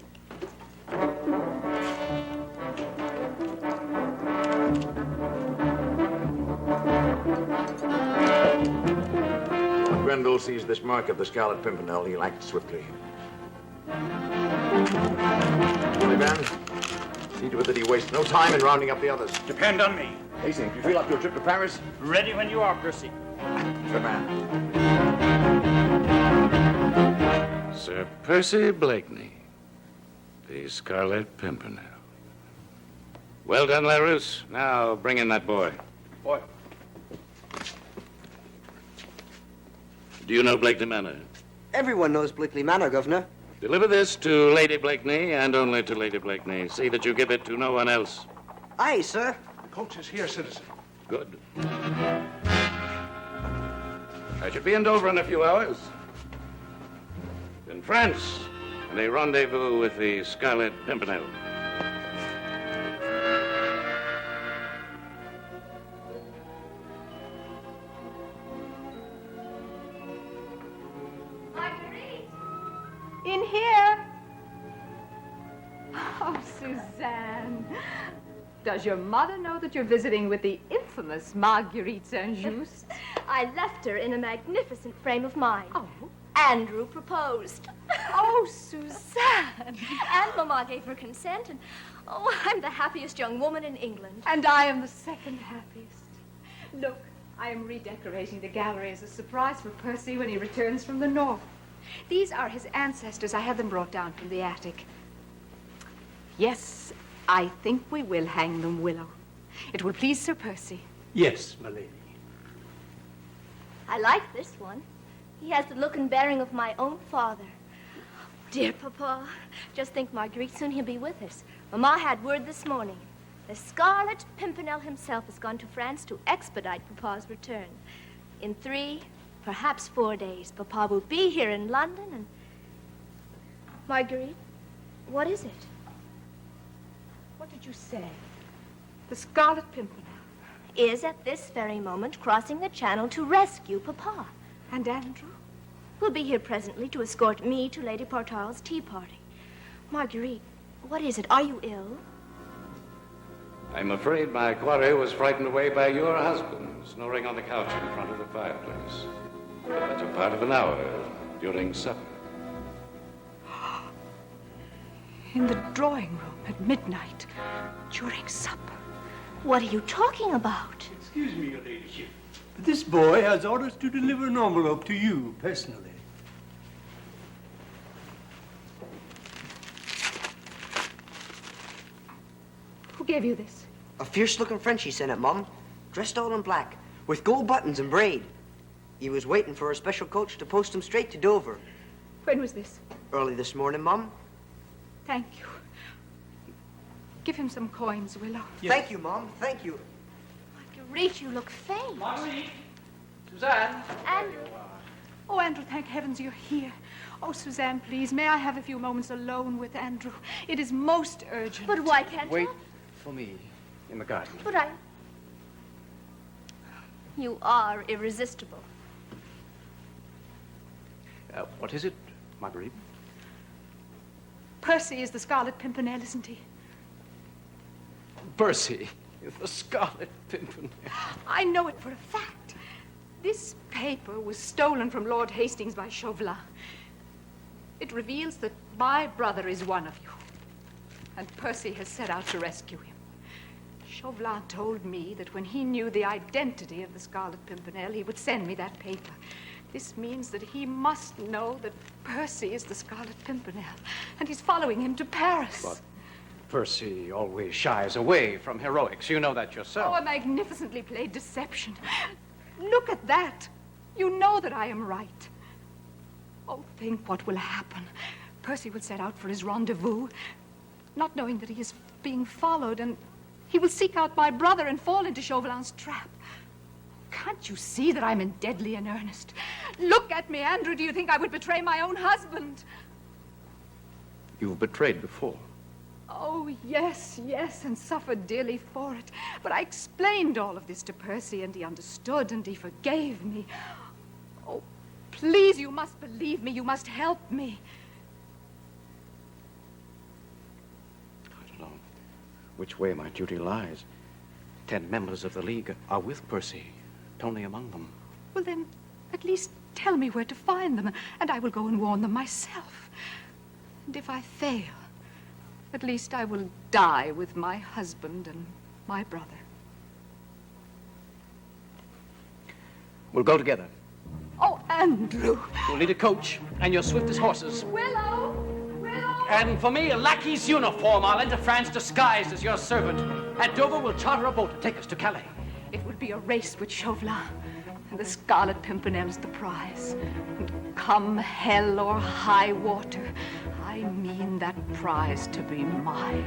When Grenville sees this mark of the Scarlet Pimpernel, he'll act swiftly. Jellyband, see to it that he wastes no time in rounding up the others. Depend on me. Hastings, you feel up your trip to Paris? Ready when you are, Percy. Good man. Sir Percy Blakeney, the Scarlet Pimpernel. Well done, Larousse. Now bring in that boy. Boy. Do you know Blakeney Manor? Everyone knows Blakeney Manor, Governor. Deliver this to Lady Blakeney and only to Lady Blakeney. See that you give it to no one else. Aye, sir. The coach is here, citizen. Good. I should be in Dover in a few hours. In France, and a rendezvous with the Scarlet Pimpernel. Marguerite! In here. Oh, Suzanne. Does your mother know that you're visiting with the infamous Marguerite St. I left her in a magnificent frame of mind. Oh. Andrew proposed. Oh, Suzanne. And Mamma gave her consent, and oh, I'm the happiest young woman in England. And I am the second happiest. Look, I am redecorating the gallery as a surprise for Percy when he returns from the north. These are his ancestors. I had them brought down from the attic. Yes, I think we will hang them, Willow. It will please Sir Percy. Yes, my lady. I like this one. He has the look and bearing of my own father. Dear Papa, just think, Marguerite, soon he'll be with us. Mamma had word this morning. The Scarlet Pimpernel himself has gone to France to expedite Papa's return. In 3, perhaps 4 days, Papa will be here in London and... Marguerite, what is it? What did you say? The Scarlet Pimpernel is at this very moment crossing the channel to rescue Papa. And Andrew? Will be here presently to escort me to Lady Portarl's tea party. Marguerite, what is it? Are you ill? I'm afraid my quarry was frightened away by your husband, snoring on the couch in front of the fireplace. For the better part of an hour during supper. In the drawing room at midnight, during supper. What are you talking about? Excuse me, your ladyship. This boy has orders to deliver an envelope to you, personally. Who gave you this? A fierce-looking Frenchie sent it, Mum. Dressed all in black, with gold buttons and braid. He was waiting for a special coach to post him straight to Dover. When was this? Early this morning, Mum. Thank you. Give him some coins, Willow. Yes. Thank you, Mom. Thank you. Marguerite, you look faint. Marguerite! Suzanne! Andrew. Oh, Andrew, thank heavens you're here. Oh, Suzanne, please, may I have a few moments alone with Andrew? It is most urgent. But why can't Wait you? for me in the garden. But I... You are irresistible. What is it, Marguerite? Percy is the Scarlet Pimpernel, isn't he? Percy, the Scarlet Pimpernel. I know it for a fact. This paper was stolen from Lord Hastings by Chauvelin. It reveals that my brother is one of you, and Percy has set out to rescue him. Chauvelin told me that when he knew the identity of the Scarlet Pimpernel, he would send me that paper. This means that he must know that Percy is the Scarlet Pimpernel, and he's following him to Paris. But Percy always shies away from heroics. You know that yourself. Oh, a magnificently played deception. Look at that. You know that I am right. Oh, think what will happen. Percy will set out for his rendezvous, not knowing that he is being followed, and he will seek out my brother and fall into Chauvelin's trap. Can't you see that I'm in deadly in earnest? Look at me, Andrew. Do you think I would betray my own husband? You've betrayed before. Oh, yes, and suffered dearly for it. But I explained all of this to Percy, and he understood, and he forgave me. Oh, please, you must believe me. You must help me. I don't know which way my duty lies. 10 members of the League are with Percy, Tony among them. Well, then, at least tell me where to find them, and I will go and warn them myself. And if I fail, at least I will die with my husband and my brother. We'll go together. Oh, Andrew. We'll need a coach and your swiftest horses. Willow! And for me, a lackey's uniform. I'll enter France disguised as your servant. At Dover, we'll charter a boat to take us to Calais. It would be a race with Chauvelin, and the Scarlet Pimpernel's the prize. And come hell or high water, I mean that prize to be mine.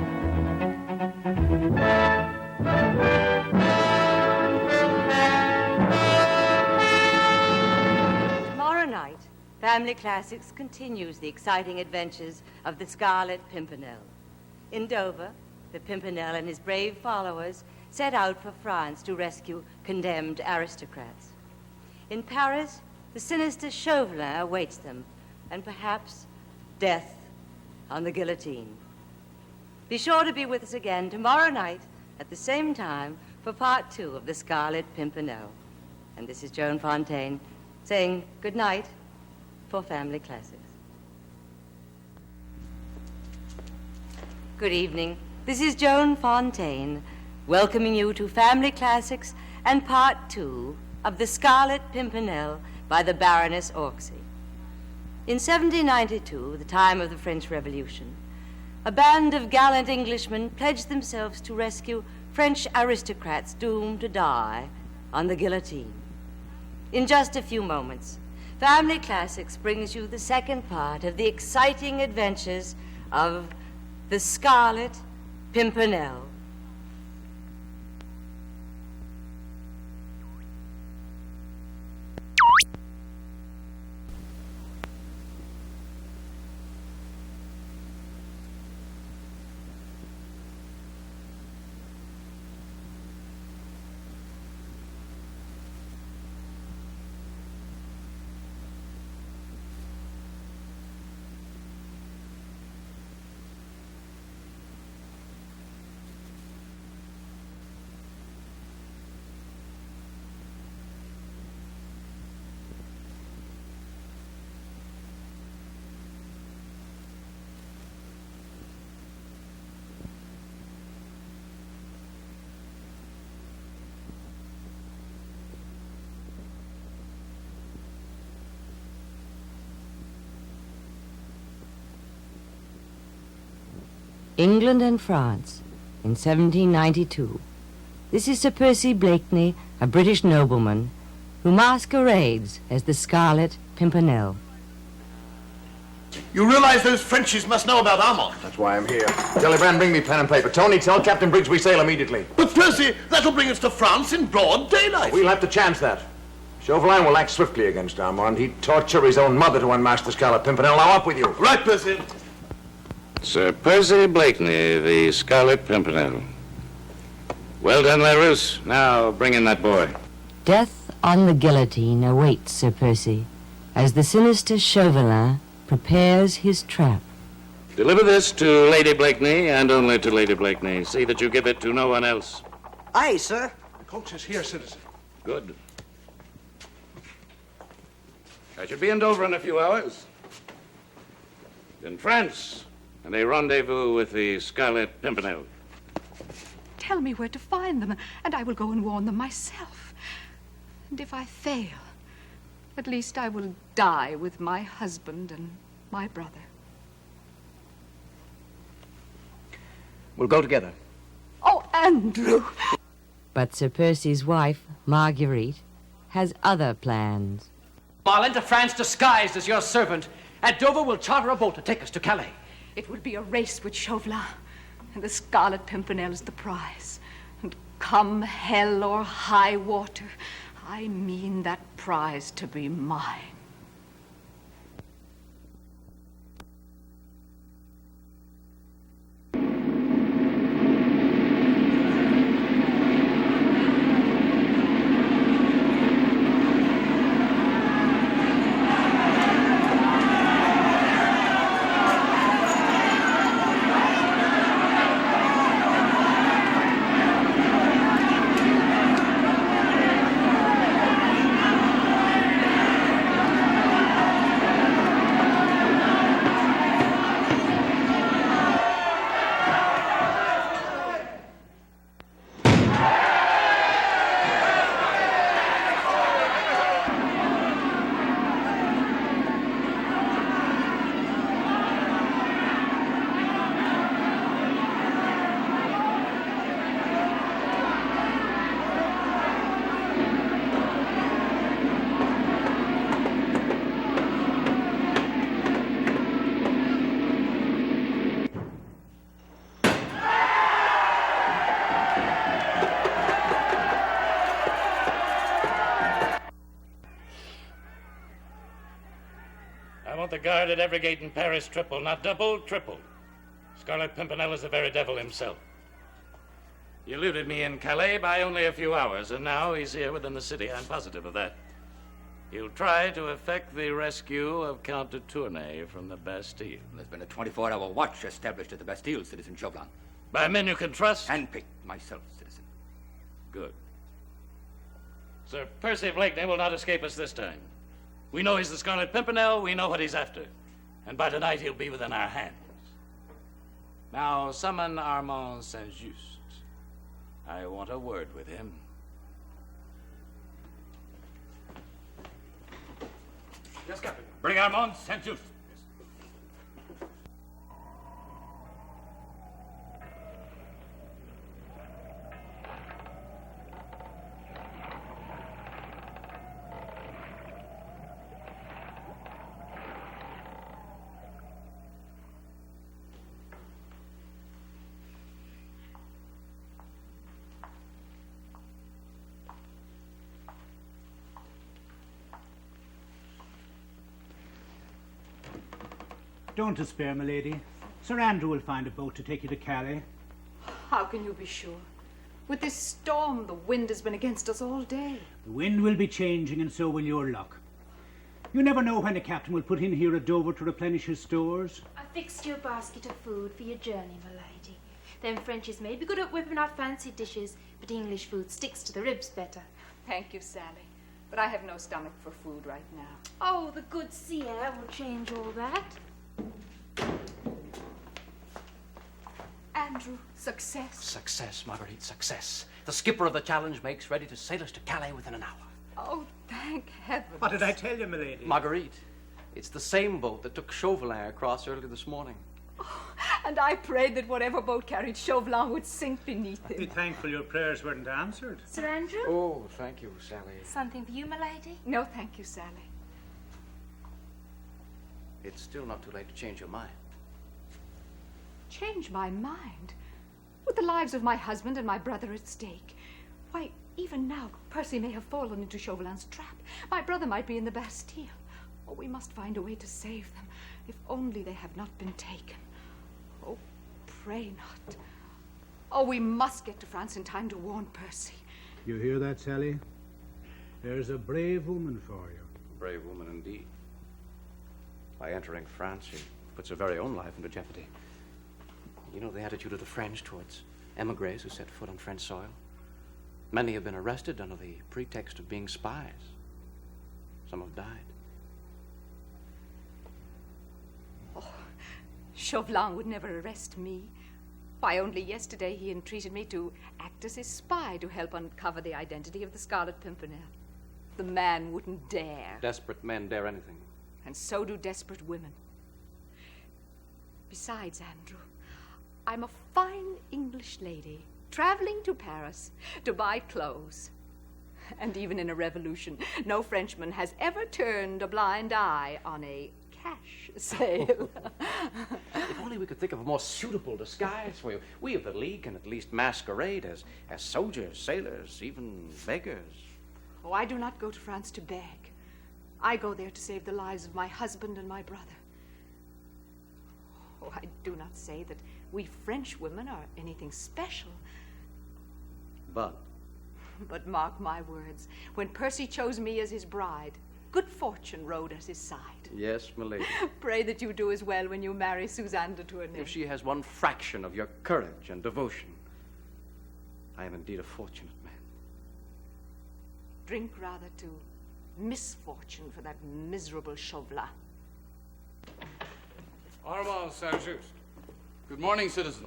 Tomorrow night, Family Classics continues the exciting adventures of the Scarlet Pimpernel. In Dover, the Pimpernel and his brave followers set out for France to rescue condemned aristocrats. In Paris, the sinister Chauvelin awaits them, and perhaps death on the guillotine. Be sure to be with us again tomorrow night at the same time for part 2 of the Scarlet Pimpernel. And this is Joan Fontaine saying good night for Family Classics. Good evening. This is Joan Fontaine, welcoming you to Family Classics and Part 2 of The Scarlet Pimpernel by the Baroness Orczy. In 1792, the time of the French Revolution, a band of gallant Englishmen pledged themselves to rescue French aristocrats doomed to die on the guillotine. In just a few moments, Family Classics brings you the second part of the exciting adventures of the Scarlet Pimpernel. England and France in 1792. This is Sir Percy Blakeney, a British nobleman, who masquerades as the Scarlet Pimpernel. You realize those Frenchies must know about Armand? That's why I'm here. Gellibrand, bring me pen and paper. Tony, tell Captain Briggs we sail immediately. But Percy, that'll bring us to France in broad daylight. We'll have to chance that. Chauvelin will act swiftly against Armand. He'd torture his own mother to unmask the Scarlet Pimpernel. Now up with you. Right, Percy. Sir Percy Blakeney, the Scarlet Pimpernel. Well done, Larus. Now bring in that boy. Death on the guillotine awaits Sir Percy as the sinister Chauvelin prepares his trap. Deliver this to Lady Blakeney and only to Lady Blakeney. See that you give it to no one else. Aye, sir. The coach is here, citizen. Good. I should be in Dover in a few hours. In France, and a rendezvous with the Scarlet Pimpernel. Tell me where to find them, and I will go and warn them myself. And if I fail, at least I will die with my husband and my brother. We'll go together. Oh, Andrew! But Sir Percy's wife, Marguerite, has other plans. I'll enter France disguised as your servant. At Dover, we'll charter a boat to take us to Calais. It will be a race with Chauvelin, and the Scarlet Pimpernel is the prize. And come hell or high water, I mean that prize to be mine. The guard at every gate in Paris triple, not double, triple. Scarlet Pimpernel is the very devil himself. He eluded me in Calais by only a few hours, and now he's here within the city. I'm positive of that. He'll try to effect the rescue of Count de Tournay from the Bastille. There's been a 24-hour watch established at the Bastille, Citizen Chauvelin. By men you can trust? Handpicked myself, citizen. Good. Sir Percy Blakeney will not escape us this time. We know he's the Scarlet Pimpernel. We know what he's after. And by tonight, he'll be within our hands. Now, summon Armand St. I want a word with him. Yes, Captain. Bring Armand St. Don't despair, my lady. Sir Andrew will find a boat to take you to Calais. How can you be sure? With this storm, the wind has been against us all day. The wind will be changing, and so will your luck. You never know when the captain will put in here at Dover to replenish his stores. I fixed you a basket of food for your journey, my lady. Them Frenchies may be good at whipping out fancy dishes, but English food sticks to the ribs better. Thank you, Sally. But I have no stomach for food right now. Oh, the good sea air will change all that. Andrew, success. Success, Marguerite, success. The skipper of the Challenge makes ready to sail us to Calais within an hour. Oh, thank heaven. What did I tell you, my lady? Marguerite, it's the same boat that took Chauvelin across early this morning. And I prayed that whatever boat carried Chauvelin would sink beneath Be him. thankful your prayers weren't answered. Sir Andrew? Oh, thank you, Sally. Something for you, my lady? No, thank you, Sally. It's still not too late to change your mind. Change my mind? With the lives of my husband and my brother at stake. Why, even now, Percy may have fallen into Chauvelin's trap. My brother might be in the Bastille. Oh, we must find a way to save them, if only they have not been taken. Oh, pray not. Oh, we must get to France in time to warn Percy. You hear that, Sally? There's a brave woman for you. Brave woman indeed. By entering France, she puts her very own life into jeopardy. You know the attitude of the French towards emigres who set foot on French soil? Many have been arrested under the pretext of being spies. Some have died. Oh, Chauvelin would never arrest me. Why, only yesterday he entreated me to act as his spy to help uncover the identity of the Scarlet Pimpernel. The man wouldn't dare. Desperate men dare anything. And so do desperate women. Besides, Andrew, I'm a fine English lady, traveling to Paris to buy clothes. And even in a revolution, no Frenchman has ever turned a blind eye on a cash sale. If only we could think of a more suitable disguise for you. We of the League can at least masquerade as soldiers, sailors, even beggars. Oh, I do not go to France to beg. I go there to save the lives of my husband and my brother. Oh, I do not say that we French women are anything special. But mark my words, when Percy chose me as his bride, good fortune rode at his side. yes, my lady. Pray that you do as well when you marry Suzanne de Tournay. If she has one fraction of your courage and devotion, I am indeed a fortunate man. Drink rather to misfortune for that miserable Chauvelin. Armand St. Good morning, citizen.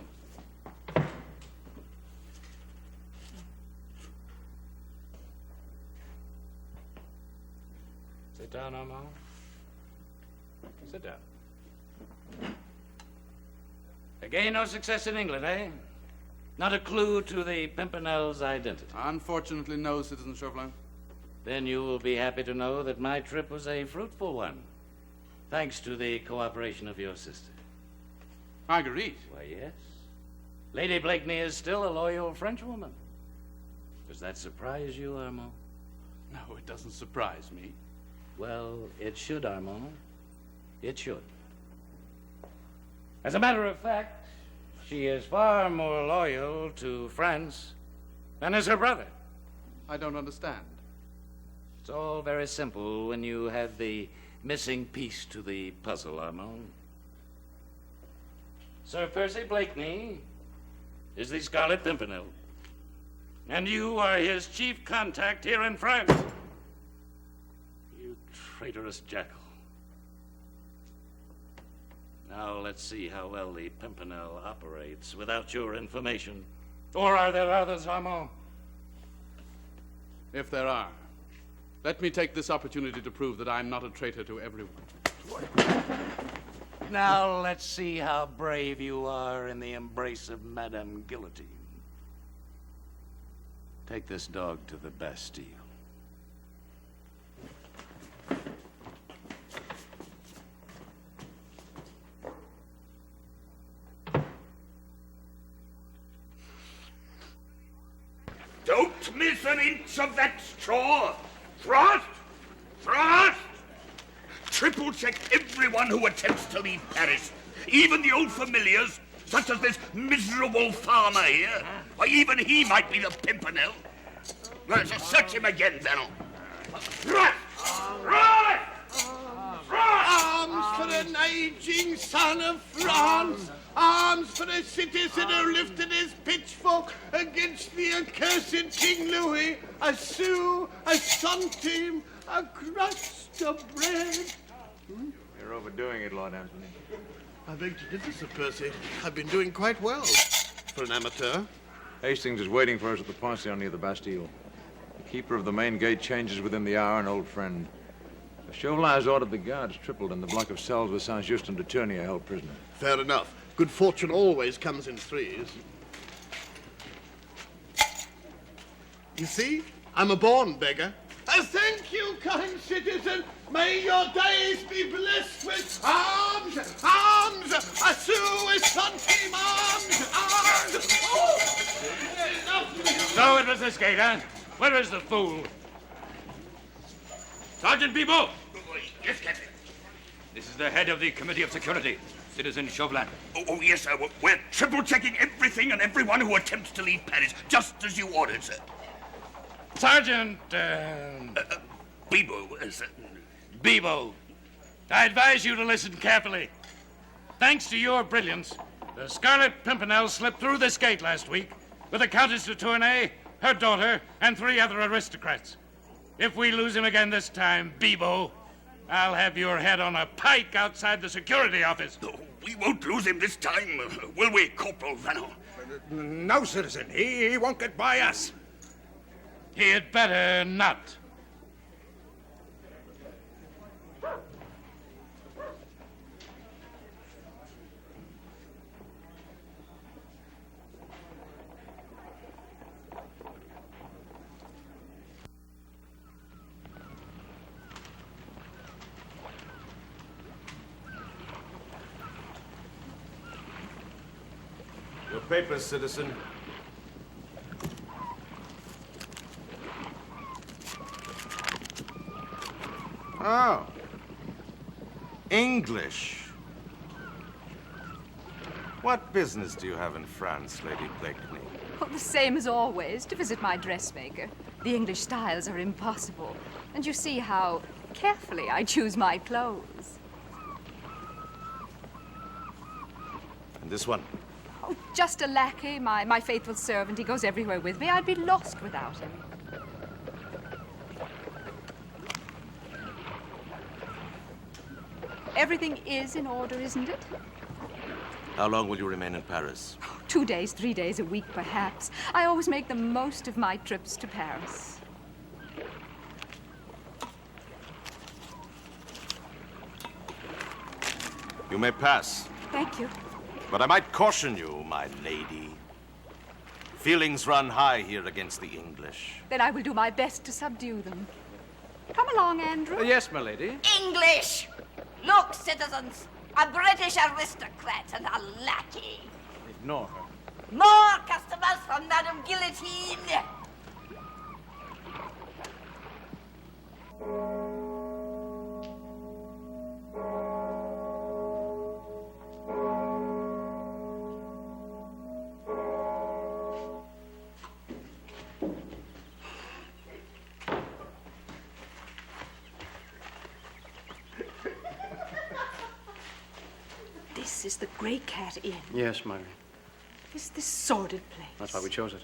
Sit down, Armand. Sit down. Again, no success in England, eh? Not a clue to the Pimpernel's identity. Unfortunately, no, Citizen Chauvelin. Then you will be happy to know that my trip was a fruitful one, thanks to the cooperation of your sister. Marguerite? Why, yes. Lady Blakeney is still a loyal Frenchwoman. Does that surprise you, Armand? No, it doesn't surprise me. Well, it should, Armand. It should. As a matter of fact, she is far more loyal to France than is her brother. I don't understand. It's all very simple when you have the missing piece to the puzzle, Armand. Sir Percy Blakeney is the Scarlet Pimpernel, and you are his chief contact here in France. You traitorous jackal. Now let's see how well the Pimpernel operates without your information. Or are there others, Armand? If there are, let me take this opportunity to prove that I'm not a traitor to everyone. Now let's see how brave you are in the embrace of Madame Guillotine. Take this dog to the Bastille. Don't miss an inch of that straw. Thrust! Thrust! Triple check everyone who attempts to leave Paris. Even the old familiars, such as this miserable farmer here. Or even he might be the Pimpernel. Well, search him again, Benon. Thrust! Thrust! Arms for an aging son of France. Arms for a citizen who lifted his pitchfork against the accursed King Louis. A sou, a centime, a crust of bread. You're overdoing it, Lord Anthony. I beg to differ, Sir Percy. I've been doing quite well for an amateur. Hastings is waiting for us at the pension near the Bastille. The keeper of the main gate changes within the hour, an old friend. The Chauvelin has ordered the guards tripled and the block of cells with Saint-Just and de Tournier held prisoner. Fair enough. Good fortune always comes in threes. You see, I'm a born beggar. Thank you, kind citizen. May your days be blessed with arms, arms, a sou, a centime, arms, arms. Oh! So it was this gate, huh? Where is the fool? Sergeant Bibot! Yes, Captain. This is the head of the Committee of Security, Citizen Chauvelin. Oh, yes, sir. We're triple-checking everything and everyone who attempts to leave Paris, just as you ordered, sir. Sergeant, Bibot, sir. Bibot, I advise you to listen carefully. Thanks to your brilliance, the Scarlet Pimpernel slipped through this gate last week with the Countess de Tournay, her daughter, and 3 other aristocrats. If we lose him again this time, Bibot, I'll have your head on a pike outside the security office. Oh, we won't lose him this time, will we, Corporal Vanneau? No, citizen. He won't get by us. He had better not. Your papers, citizen. Oh. English. What business do you have in France, Lady Blakeney? Oh, the same as always, to visit my dressmaker. The English styles are impossible. And you see how carefully I choose my clothes. And this one? Oh, just a lackey, my faithful servant. He goes everywhere with me. I'd be lost without him. Everything is in order, isn't it? How long will you remain in Paris? 2 days, 3 days a week, perhaps. I always make the most of my trips to Paris. You may pass. Thank you. But I might caution you, my lady. Feelings run high here against the English. Then I will do my best to subdue them. Come along, Andrew. Yes, my lady. English! Look, citizens, a British aristocrat and a lackey. Ignore her. More customers from Madame Guillotine. This is the Grey Cat Inn. Yes, Marguerite. This sordid place. That's why we chose it.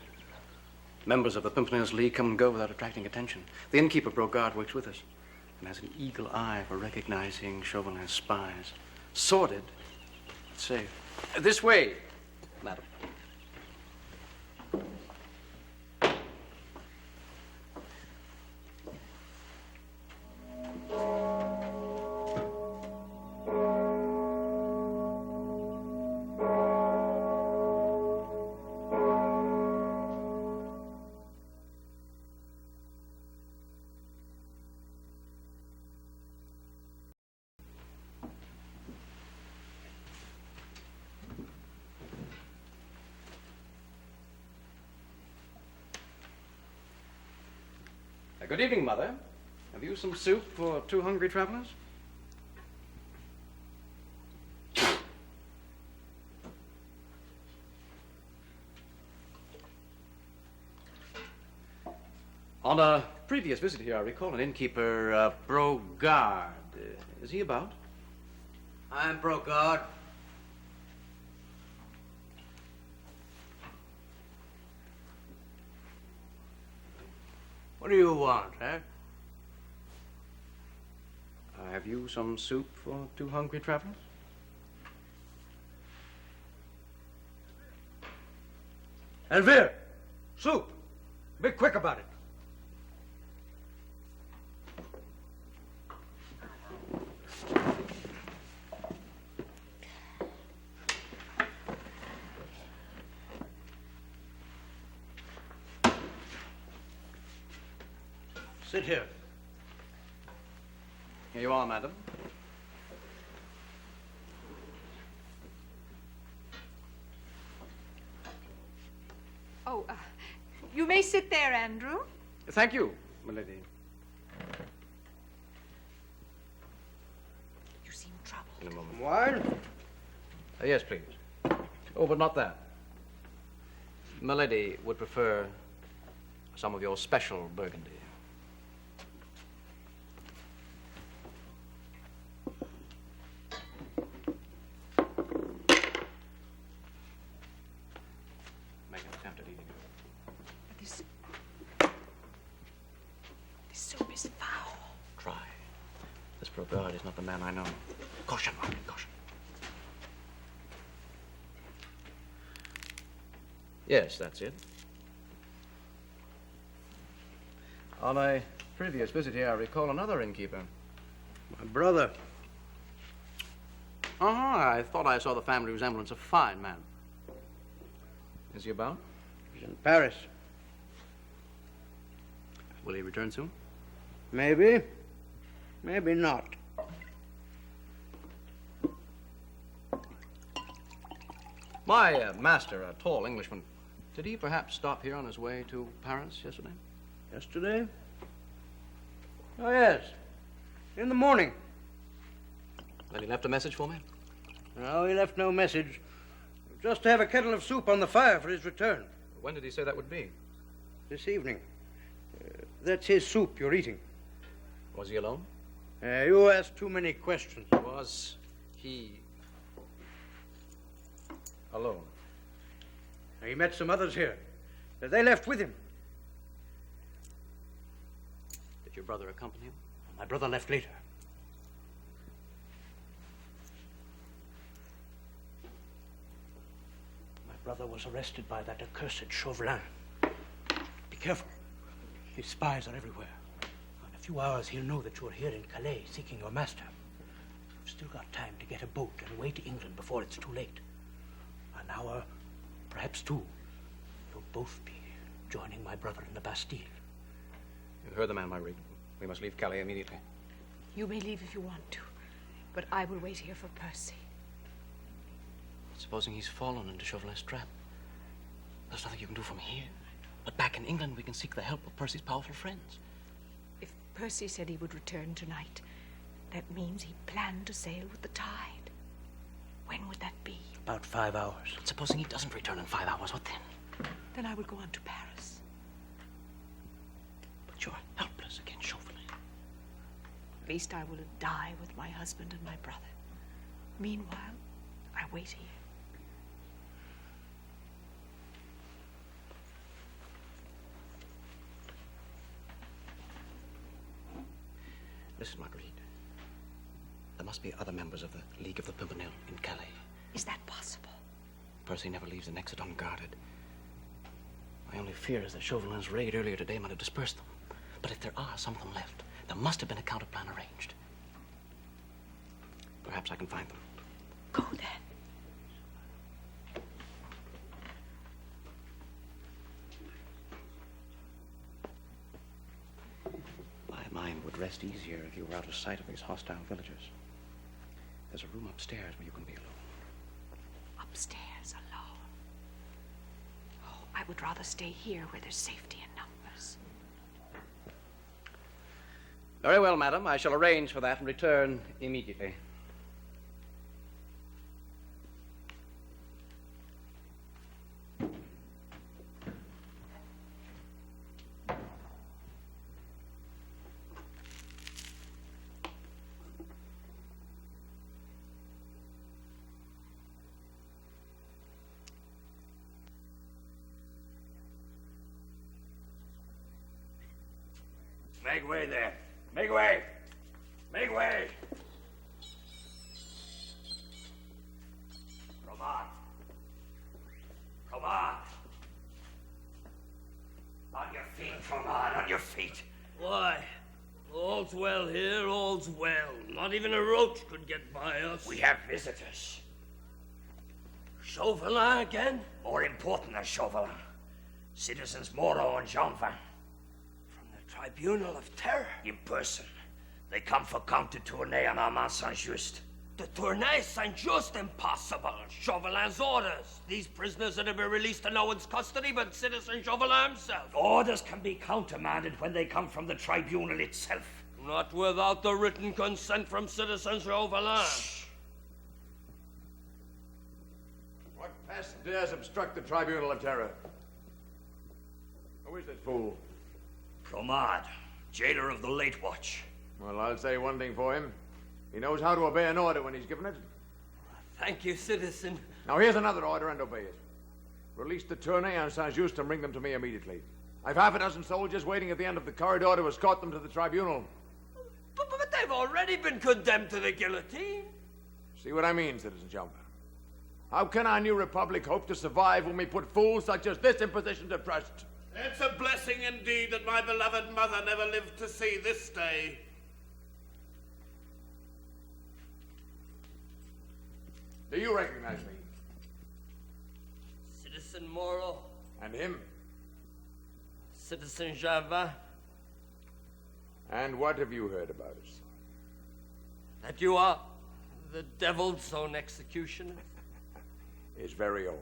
Members of the Pimpernel's League come and go without attracting attention. The innkeeper broke guard works with us. and has an eagle eye for recognizing Chauvelin's spies. Sordid, but safe. This way, madam. Good evening, Mother. Have you some soup for 2 hungry travelers? On a previous visit here, I recall an innkeeper, Brogard. Is he about? I'm Brogard. What do you want, eh? Have you some soup for 2 hungry travelers? Elvire, soup. Be quick about it. Sit here. Here you are, madam. Oh, you may sit there, Andrew. Thank you, milady. You seem troubled. In a moment. Wine? Yes, please. Oh, but not that. Milady would prefer some of your special Burgundy. Make an attempt at eating it. This soup is foul. Try. This Brogard is not the man I know. Caution, Margaret, caution. Yes, that's it. On a previous visit here, I recall another innkeeper. My brother. I thought I saw the family resemblance. A fine man. Is he about? He's in Paris. Will he return soon? Maybe. Maybe not. My master, a tall Englishman, did he perhaps stop here on his way to Paris yesterday? Yesterday? Oh, yes. In the morning. Then he left a message for me? No, he left no message. Just to have a kettle of soup on the fire for his return. When did he say that would be? This evening. That's his soup you're eating. Was he alone? You asked too many questions. Was he alone? He met some others here. They left with him. Did your brother accompany him? My brother left later. My brother was arrested by that accursed Chauvelin. Be careful. His spies are everywhere. In a few hours, he'll know that you're here in Calais seeking your master. You've still got time to get a boat and away to England before it's too late. An hour, perhaps 2. You'll both be joining my brother in the Bastille. You heard the man, Marguerite. We must leave Calais immediately. You may leave if you want to, but I will wait here for Percy. Supposing he's fallen into Chauvelin's trap. There's nothing you can do from here. But back in England, we can seek the help of Percy's powerful friends. If Percy said he would return tonight, that means he planned to sail with the tide. When would that be? About 5 hours. But supposing he doesn't return in 5 hours, what then? Then I will go on to Paris. But you're helpless against Chauvelin. At least I will die with my husband and my brother. Meanwhile, I wait here. Listen, Marguerite. There must be other members of the League of the Pimpernel in Calais. Is that possible? Percy never leaves an exit unguarded. My only fear is that Chauvelin's raid earlier today might have dispersed them. But if there are some of them left, there must have been a counterplan arranged. Perhaps I can find them. Go then. My mind would rest easier if you were out of sight of these hostile villagers. There's a room upstairs where you can be alone. Upstairs, alone. Oh, I would rather stay here where there's safety in numbers. Very well, madam. I shall arrange for that and return immediately. Make way there. Make way. Make way. Come on. Come on. On your feet, come on, on your feet. Why? All's well here, all's well. Not even a roach could get by us. We have visitors. Chauvelin again? More important than Chauvelin. Citizens Moreau and Janvin. Tribunal of Terror? In person. They come for Count de Tournay and Armand Saint-Just. De Tournay, Saint-Just, impossible. Chauvelin's orders. These prisoners are to be released to no one's custody but Citizen Chauvelin himself. Orders can be countermanded when they come from the tribunal itself. Not without the written consent from Citizen Chauvelin. Shh. What pest dares obstruct the Tribunal of Terror? Who is this fool? Comad, jailer of the Late Watch. Well, I'll say one thing for him. He knows how to obey an order when he's given it. Thank you, citizen. Now, here's another order, and obey it. Release the Tournay and Saint-Just and bring them to me immediately. I've half a dozen soldiers waiting at the end of the corridor to escort them to the tribunal. But they've already been condemned to the guillotine. See what I mean, Citizen Jumper? How can our new republic hope to survive when we put fools such as this in positions of trust? It's a blessing indeed that my beloved mother never lived to see this day. Do you recognize me? Citizen Moreau. And him? Citizen Janvin. And what have you heard about us? That you are the devil's own executioner. His very own.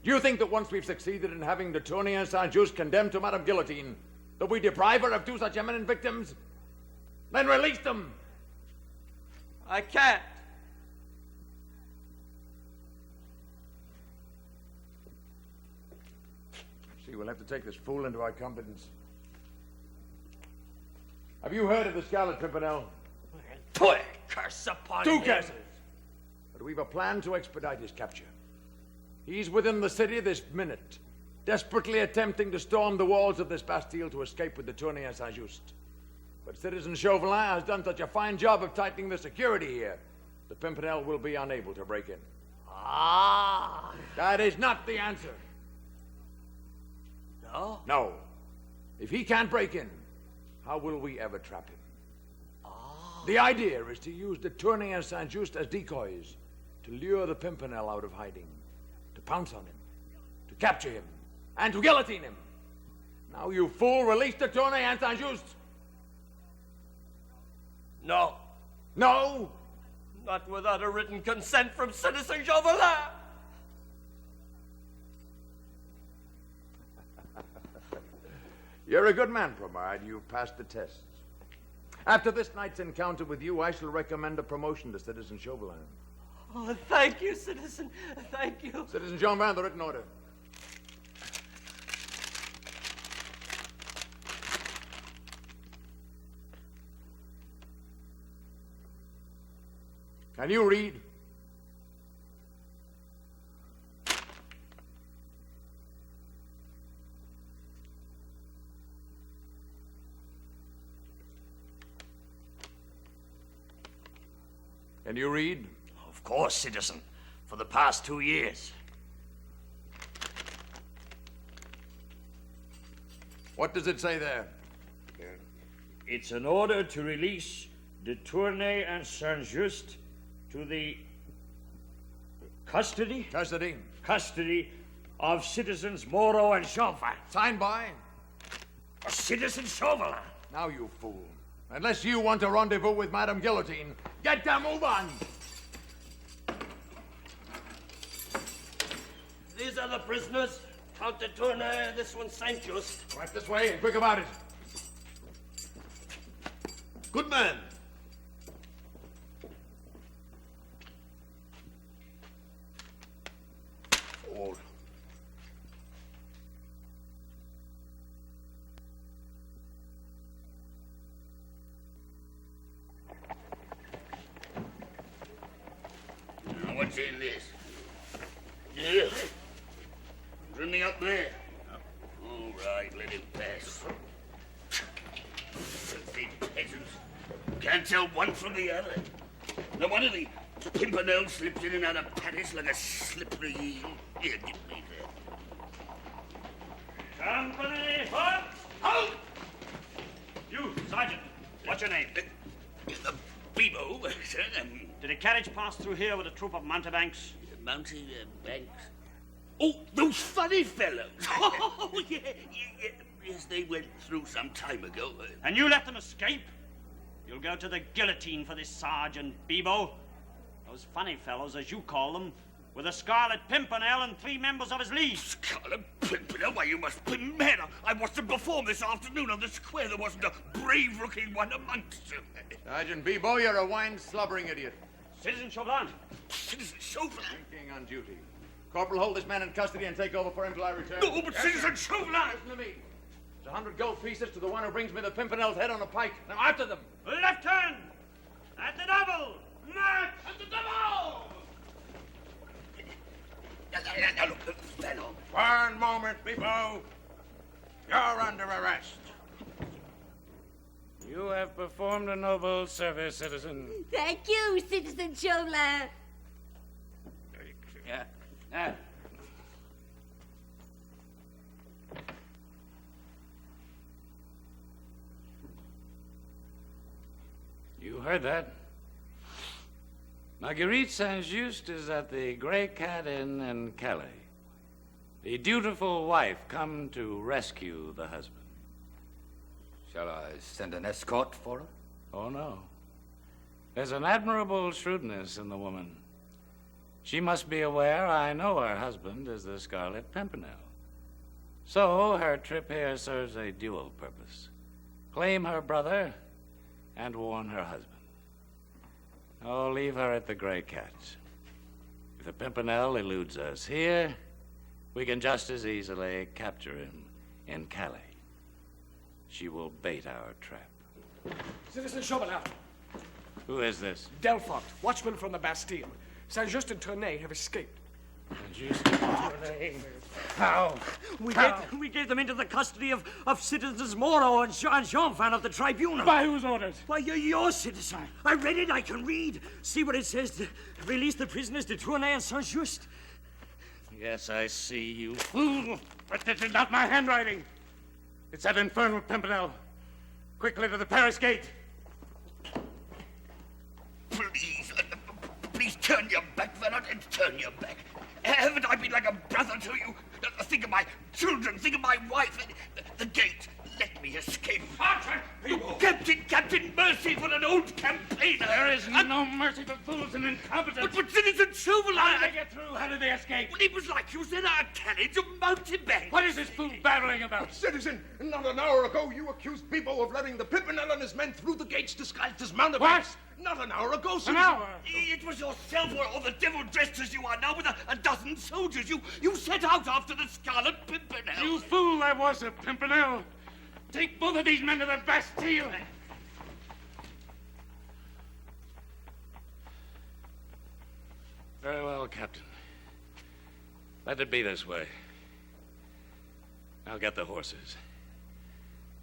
Do you think that once we've succeeded in having the Tournay and Saint-Just condemned to Madame Guillotine, that we deprive her of two such eminent victims? Then release them! I can't. See, we'll have to take this fool into our confidence. Have you heard of the Scarlet Pimpernel? Pooh! Curse upon Two him. curses! But we've a plan to expedite his capture. He's within the city this minute, desperately attempting to storm the walls of this Bastille to escape with the Tournay and Saint-Just. But Citizen Chauvelin has done such a fine job of tightening the security here, the Pimpernel will be unable to break in. Ah! That is not the answer. No? No. If he can't break in, how will we ever trap him? Ah. The idea is to use the Tournay and Saint-Just as decoys, to lure the Pimpernel out of hiding, to pounce on him, to capture him, and to guillotine him. Now, you fool, release the Tournay and Saint-Just. No. No? Not without a written consent from Citizen Chauvelin. You're a good man, Promard. You've passed the tests. After this night's encounter with you, I shall recommend a promotion to Citizen Chauvelin. Oh, thank you, citizen. Thank you. Citizen Jean-Van, the written order. Can you read? Can you read? Of course, citizen. For the past 2 years. What does it say there? It's an order to release de Tournay and Saint-Just to the custody of citizens Moreau and Chauvelin. Signed by? Citizen Chauvelin. Now, you fool. Unless you want a rendezvous with Madame Guillotine, get the move on! These are the prisoners. Count de Tournay and this one Saint-Just. Right this way and quick about it. Good man. All. What's in this? Yeah. Running up there. All right, let him pass. Filthy peasants. Can't tell one from the other. No wonder the Pimpernel slipped in and out of Paris like a slippery eel. Here, give me that. Company, halt! Halt! You, Sergeant, what's your name? Bebo, sir. Did a carriage pass through here with a troop of mountebanks? Mountebanks? Oh, those funny fellows. Oh, yeah. Yes, they went through some time ago. And you let them escape? You'll go to the guillotine for this Sergeant Bebo. Those funny fellows, as you call them, with a Scarlet Pimpernel and 3 members of his league. Scarlet Pimpernel? Why, you must be mad. I watched them perform this afternoon on the square. There wasn't a brave-looking one amongst them. Sergeant Bebo, you're a wine-slobbering idiot. Citizen Chauvelin. Citizen Chauvelin? Drinking on duty. Corporal, hold this man in custody and take over for him till I return. No, but Citizen Chauvelin! Listen to me. It's 100 gold pieces to the one who brings me the Pimpernel's head on a pike. Now, after them. Left hand! At the double! March! At the double! Now, look, fellow. One moment, Bebo. You're under arrest. You have performed a noble service, citizen. Thank you, Citizen Chauvelin. You heard that. Marguerite St. is at the Grey Cat Inn in Calais. The dutiful wife come to rescue the husband. Shall I send an escort for her? Oh, no. There's an admirable shrewdness in the woman. She must be aware I know her husband is the Scarlet Pimpernel. So her trip here serves a dual purpose. Claim her brother and warn her husband. Oh, leave her at the Grey Cat. If the Pimpernel eludes us here, we can just as easily capture him in Calais. She will bait our trap. Citizen Chauvelin. Who is this? Delfort, watchman from the Bastille. Saint-Just and Tournay have escaped. How? We gave them into the custody of citizens Moreau and Jean-Fan of the tribunal. By whose orders? Why, you're your citizen. I read it, I can read. See what it says. Release the prisoners de Tournay and Saint-Just. Yes, I see, you fool. But this is not my handwriting. It's that infernal Pimpernel. Quickly to the Paris gate. Please turn your back, Vernon, and turn your back. Haven't I been like a brother to you? Think of my children, think of my wife. The gate, let me escape. Captain, mercy for an old campaigner. There is no mercy for fools and incompetents. But Citizen Chauvelin... How did they get through? How did they escape? Well, it was like you said, our carriage of mountebanks. What is this fool babbling about? Citizen, not an hour ago you accused Bebo of letting the Pimpernel and his men through the gates disguised as mountebanks. Not an hour ago, citizen. An hour? It was yourself or the devil dressed as you are now with a dozen soldiers. You set out after the Scarlet Pimpernel. You fool, I was a Pimpernel. Take both of these men to the Bastille. Very well, Captain. Let it be this way. I'll get the horses.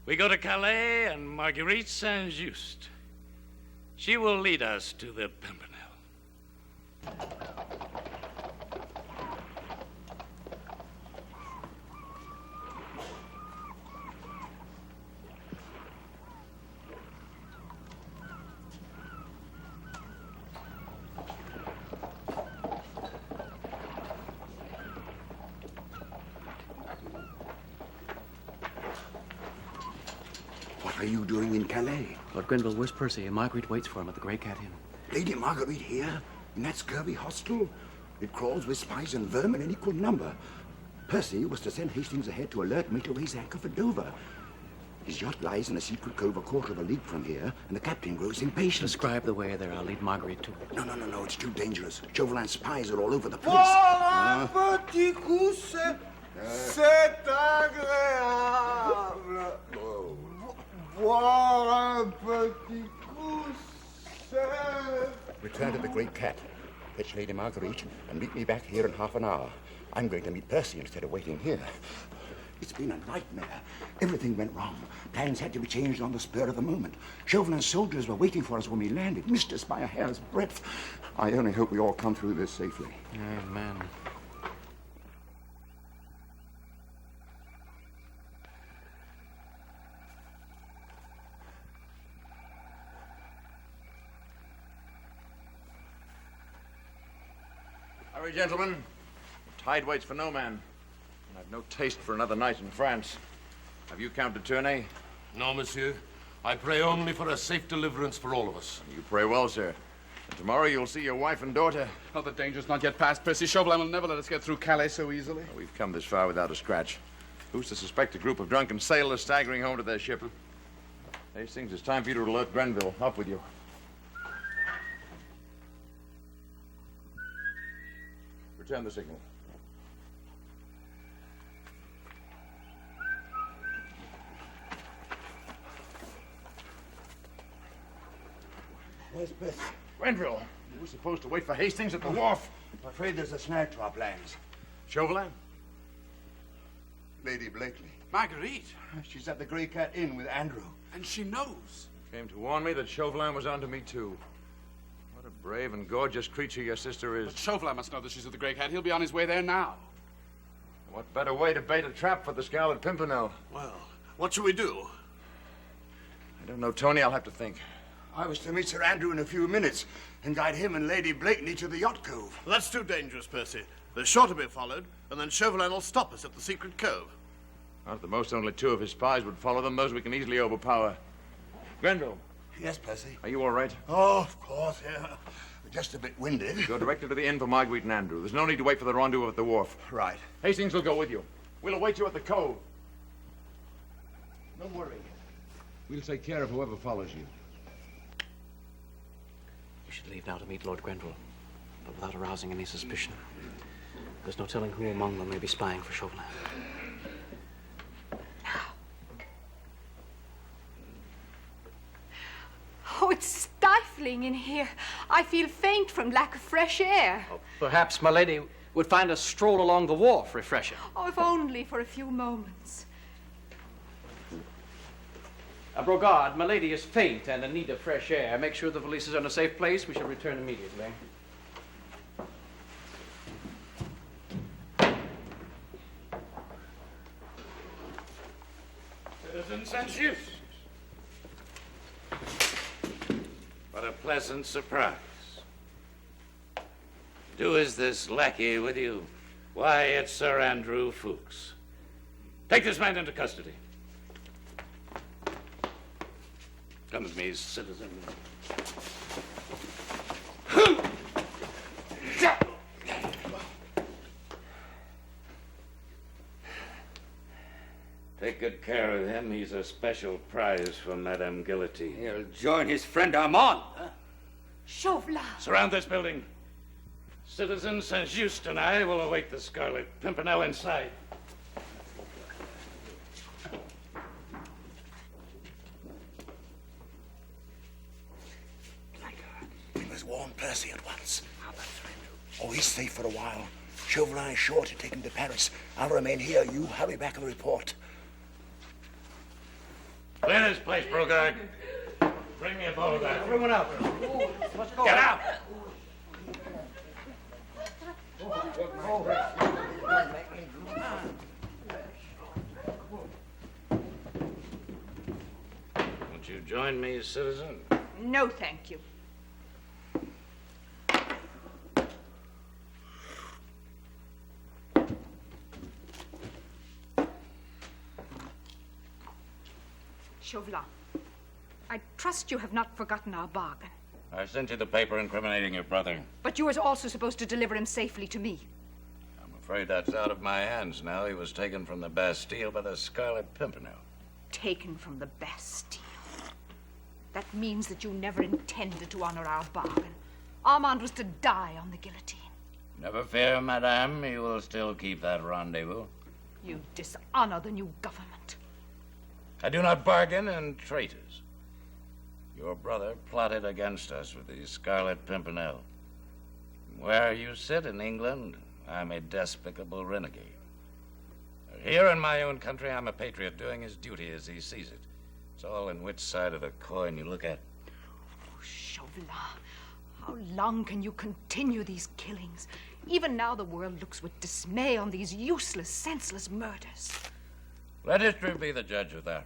We go to Calais and Marguerite St. She will lead us to the Pimpernel. What are you doing in Calais? Lord Grenville, where's Percy? And Marguerite waits for him at the Grey Cat Inn. Lady Marguerite here? In that scurvy hostel? It crawls with spies and vermin in equal number. Percy was to send Hastings ahead to alert me to raise anchor for Dover. His yacht lies in a secret cove a quarter of a league from here, and the captain grows impatient. Describe the way there. I'll lead Marguerite to it. No. It's too dangerous. Chauvelin's spies are all over the place. Voilà, petit coup, c'est agréable. Voilà, un petit coup, c'est... Return to the Great Cat. Fetch Lady Marguerite and meet me back here in half an hour. I'm going to meet Percy instead of waiting here. It's been a nightmare. Everything went wrong. Plans had to be changed on the spur of the moment. Chauvelin's soldiers were waiting for us when we landed, missed us by a hair's breadth. I only hope we all come through this safely. Amen. Hurry, gentlemen. The tide waits for no man. And I've no taste for another night in France. Have you counted Tournay? No, monsieur. I pray only for a safe deliverance for all of us. You pray well, sir. And tomorrow you'll see your wife and daughter. Oh, the danger's not yet past, Percy. Chauvelin will never let us get through Calais so easily. Well, we've come this far without a scratch. Who's to suspect a group of drunken sailors staggering home to their ship? Hastings, it's time for you to alert Grenville. Up with you. Return the signal. Where's Percy? Grenville, you were supposed to wait for Hastings at the wharf. I'm afraid there's a snag to our plans. Chauvelin? Lady Blakeney. Marguerite? She's at the Grey Cat Inn with Andrew. And she knows. Came to warn me that Chauvelin was onto me, too. What a brave and gorgeous creature your sister is. But Chauvelin must know that she's at the Grey Cat. He'll be on his way there now. What better way to bait a trap for the Scarlet Pimpernel? Well, what shall we do? I don't know, Tony. I'll have to think. I was to meet Sir Andrew in a few minutes and guide him and Lady Blakeney to the yacht cove. Well, that's too dangerous, Percy. They're sure to be followed, and then Chauvelin will stop us at the secret cove. Well, at the most, only 2 of his spies would follow them. Those we can easily overpower. Grenville. Yes, Percy? Are you all right? Oh, of course, yeah. Just a bit winded. Go directly to the inn for Marguerite and Andrew. There's no need to wait for the rendezvous at the wharf. Right. Hastings will go with you. We'll await you at the cove. Don't worry. We'll take care of whoever follows you. We should leave now to meet Lord Grenville, but without arousing any suspicion. There's no telling who among them may be spying for Chauvelin. Oh, it's stifling in here. I feel faint from lack of fresh air. Oh, perhaps my lady would find a stroll along the wharf refreshing. Oh, if only for a few moments. Brogard, my lady is faint and in need of fresh air. Make sure the valise is in a safe place. We shall return immediately. Citizen Saint-Just. What a pleasant surprise. Do is this lackey with you? Why, it's Sir Andrew Fuchs. Take this man into custody. Come with me, citizen. Take good care of him. He's a special prize for Madame Guillotine. He'll join his friend Armand. Huh? Chauvelin. Surround this building. Citizen Saint-Just and I will await the Scarlet Pimpernel inside. We must warn Percy at once. Oh, he's safe for a while. Chauvelin is sure to take him to Paris. I'll remain here. You hurry back and report. Clear this place, Brogard. Bring me a bowl of that. Everyone out. Let's go. Get out! Won't you join me, citizen? No, thank you. Chauvelin, I trust you have not forgotten our bargain. I sent you the paper incriminating your brother. But you were also supposed to deliver him safely to me. I'm afraid that's out of my hands now. He was taken from the Bastille by the Scarlet Pimpernel. Taken from the Bastille. That means that you never intended to honor our bargain. Armand was to die on the guillotine. Never fear, madame. You will still keep that rendezvous. You dishonor the new government. I do not bargain in traitors. Your brother plotted against us with the Scarlet Pimpernel. Where you sit in England, I'm a despicable renegade. Here in my own country, I'm a patriot doing his duty as he sees it. It's all in which side of the coin you look at. Oh, Chauvelin, how long can you continue these killings? Even now the world looks with dismay on these useless, senseless murders. Let history be the judge of that.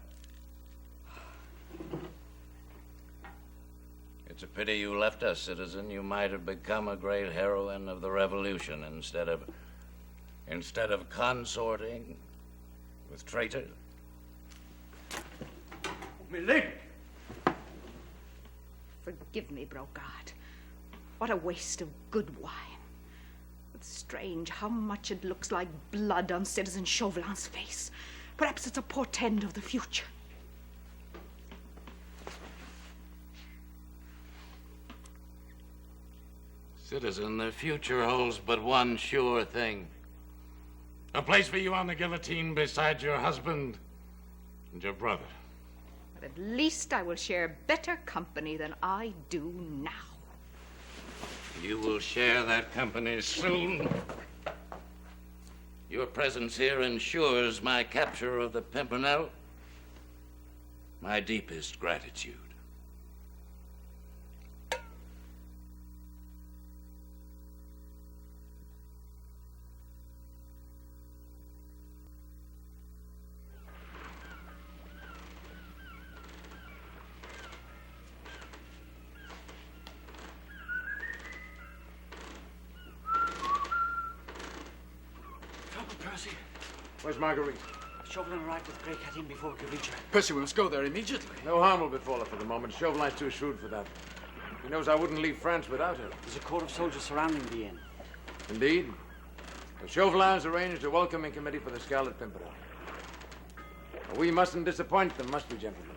It's a pity you left us, citizen. You might have become a great heroine of the revolution instead of consorting with traitors. Milady! Forgive me, Brogard. What a waste of good wine. It's strange how much it looks like blood on Citizen Chauvelin's face. Perhaps it's a portend of the future. Citizen, the future holds but one sure thing. A place for you on the guillotine beside your husband and your brother. But at least I will share better company than I do now. You will share that company soon. Your presence here ensures my capture of the Pimpernel. My deepest gratitude. Where's Marguerite? Chauvelin arrived with Grey Cat in before we could reach her. Percy, we must go there immediately. No harm will befall her for the moment. Chauvelin's too shrewd for that. He knows I wouldn't leave France without her. There's a corps of soldiers surrounding the inn. Indeed. The Chauvelin has arranged a welcoming committee for the Scarlet Pimpernel. We mustn't disappoint them, must we, gentlemen?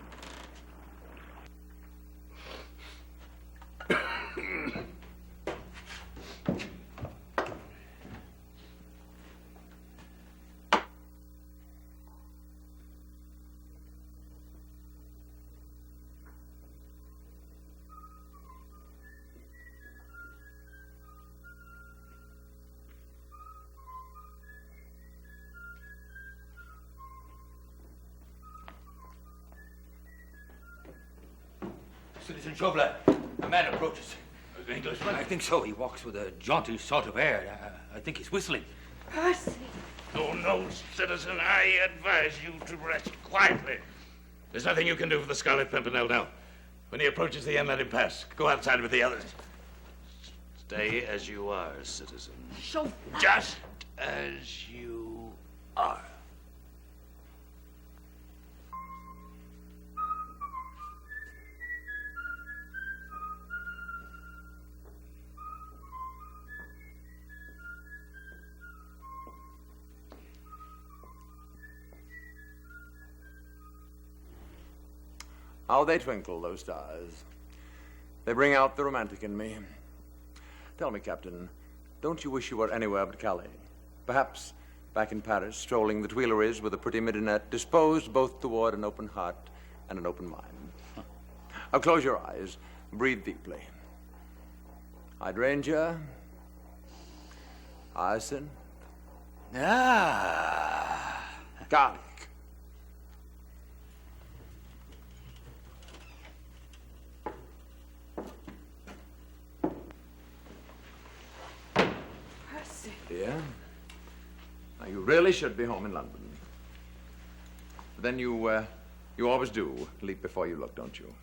Citizen Chauvelin, a man approaches. An Englishman? I think so. He walks with a jaunty sort of air. I think he's whistling. Percy! Oh, no, citizen. I advise you to rest quietly. There's nothing you can do for the Scarlet Pimpernel now. When he approaches the inn, let him pass. Go outside with the others. Stay as you are, citizen. Chauvelin! Just as you are. How they twinkle, those stars. They bring out the romantic in me. Tell me, Captain, don't you wish you were anywhere but Calais? Perhaps back in Paris, strolling the Tuileries with a pretty midinette, disposed both toward an open heart and an open mind. Now close your eyes, breathe deeply. Hydrangea, hyacinth, garlic. Dear, now you really should be home in London. But then you always do leap before you look, don't you?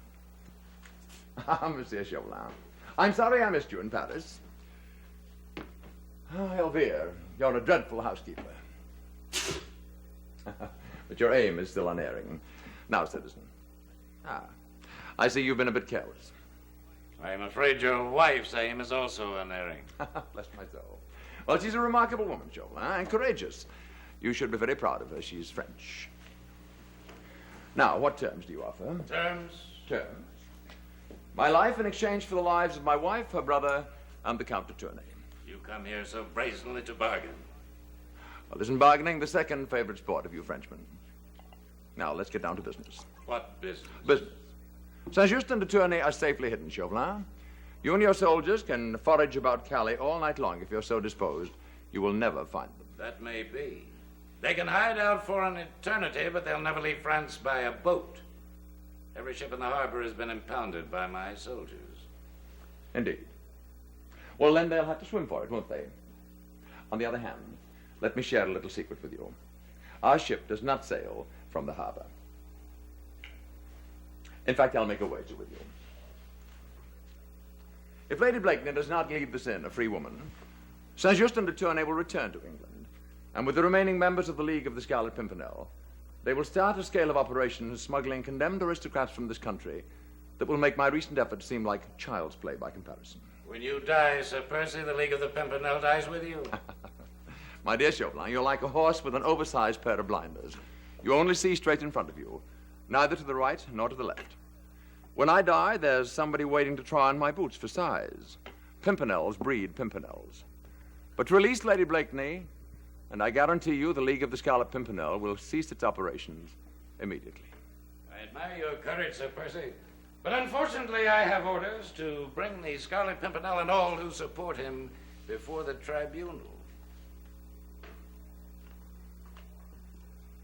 Ah, Monsieur Chauvelin, I'm sorry I missed you in Paris. Ah, Elvire, you're a dreadful housekeeper. But your aim is still unerring. Now, citizen. I see you've been a bit careless. I'm afraid your wife's aim is also unerring. Bless my soul. Well, she's a remarkable woman, Chauvelin, and courageous. You should be very proud of her. She's French. Now, what terms do you offer? Terms? Terms. My life in exchange for the lives of my wife, her brother, and the Count de Tournay. You come here so brazenly to bargain. Well, isn't bargaining the second favorite sport of you Frenchmen? Now, let's get down to business. What business? Business. Saint-Just and de Tournay are safely hidden, Chauvelin. You and your soldiers can forage about Calais all night long if you're so disposed. You will never find them. That may be. They can hide out for an eternity, but they'll never leave France by a boat. Every ship in the harbor has been impounded by my soldiers. Indeed. Well, then they'll have to swim for it, won't they? On the other hand, let me share a little secret with you. Our ship does not sail from the harbor. In fact, I'll make a wager with you. If Lady Blakeney does not leave this inn a free woman, Saint-Just and de Tournay will return to England, and with the remaining members of the League of the Scarlet Pimpernel, they will start a scale of operations smuggling condemned aristocrats from this country that will make my recent effort seem like child's play by comparison. When you die, Sir Percy, the League of the Pimpernel dies with you. My dear Chauvelin, you're like a horse with an oversized pair of blinders. You only see straight in front of you, neither to the right nor to the left. When I die, there's somebody waiting to try on my boots for size. Pimpernels breed pimpernels. But to release Lady Blakeney, and I guarantee you the League of the Scarlet Pimpernel will cease its operations immediately. I admire your courage, Sir Percy. But unfortunately, I have orders to bring the Scarlet Pimpernel and all who support him before the tribunal.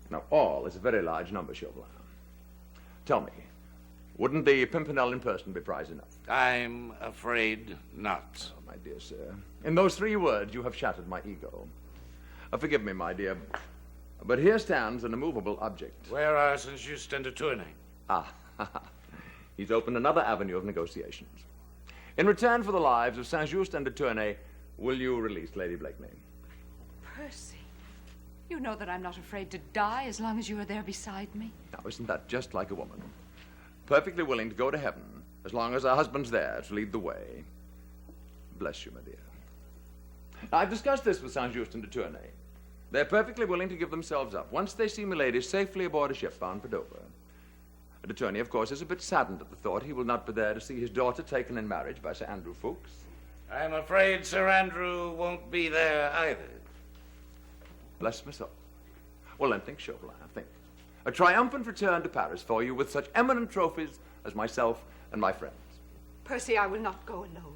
Now, all is a very large number, Chauvelin. Tell me, wouldn't the Pimpernel in person be prize enough? I'm afraid not. Oh, my dear sir, in those 3 words, you have shattered my ego. Forgive me, my dear, but here stands an immovable object. Where are Saint-Just and de Tournay? Ah, he's opened another avenue of negotiations. In return for the lives of Saint-Just and de Tournay, will you release Lady Blakeney? Percy, you know that I'm not afraid to die as long as you are there beside me. Now, isn't that just like a woman? Perfectly willing to go to heaven as long as her husband's there to lead the way. Bless you, my dear. I've discussed this with Saint-Just and de Tournay. They're perfectly willing to give themselves up once they see milady safely aboard a ship bound for Dover. De Tournay, of course, is a bit saddened at the thought he will not be there to see his daughter taken in marriage by Sir Andrew Ffoulkes. I'm afraid Sir Andrew won't be there either. Bless my soul. Well, then think, Chauvelin, think. A triumphant return to Paris for you with such eminent trophies as myself and my friends. Percy, I will not go alone.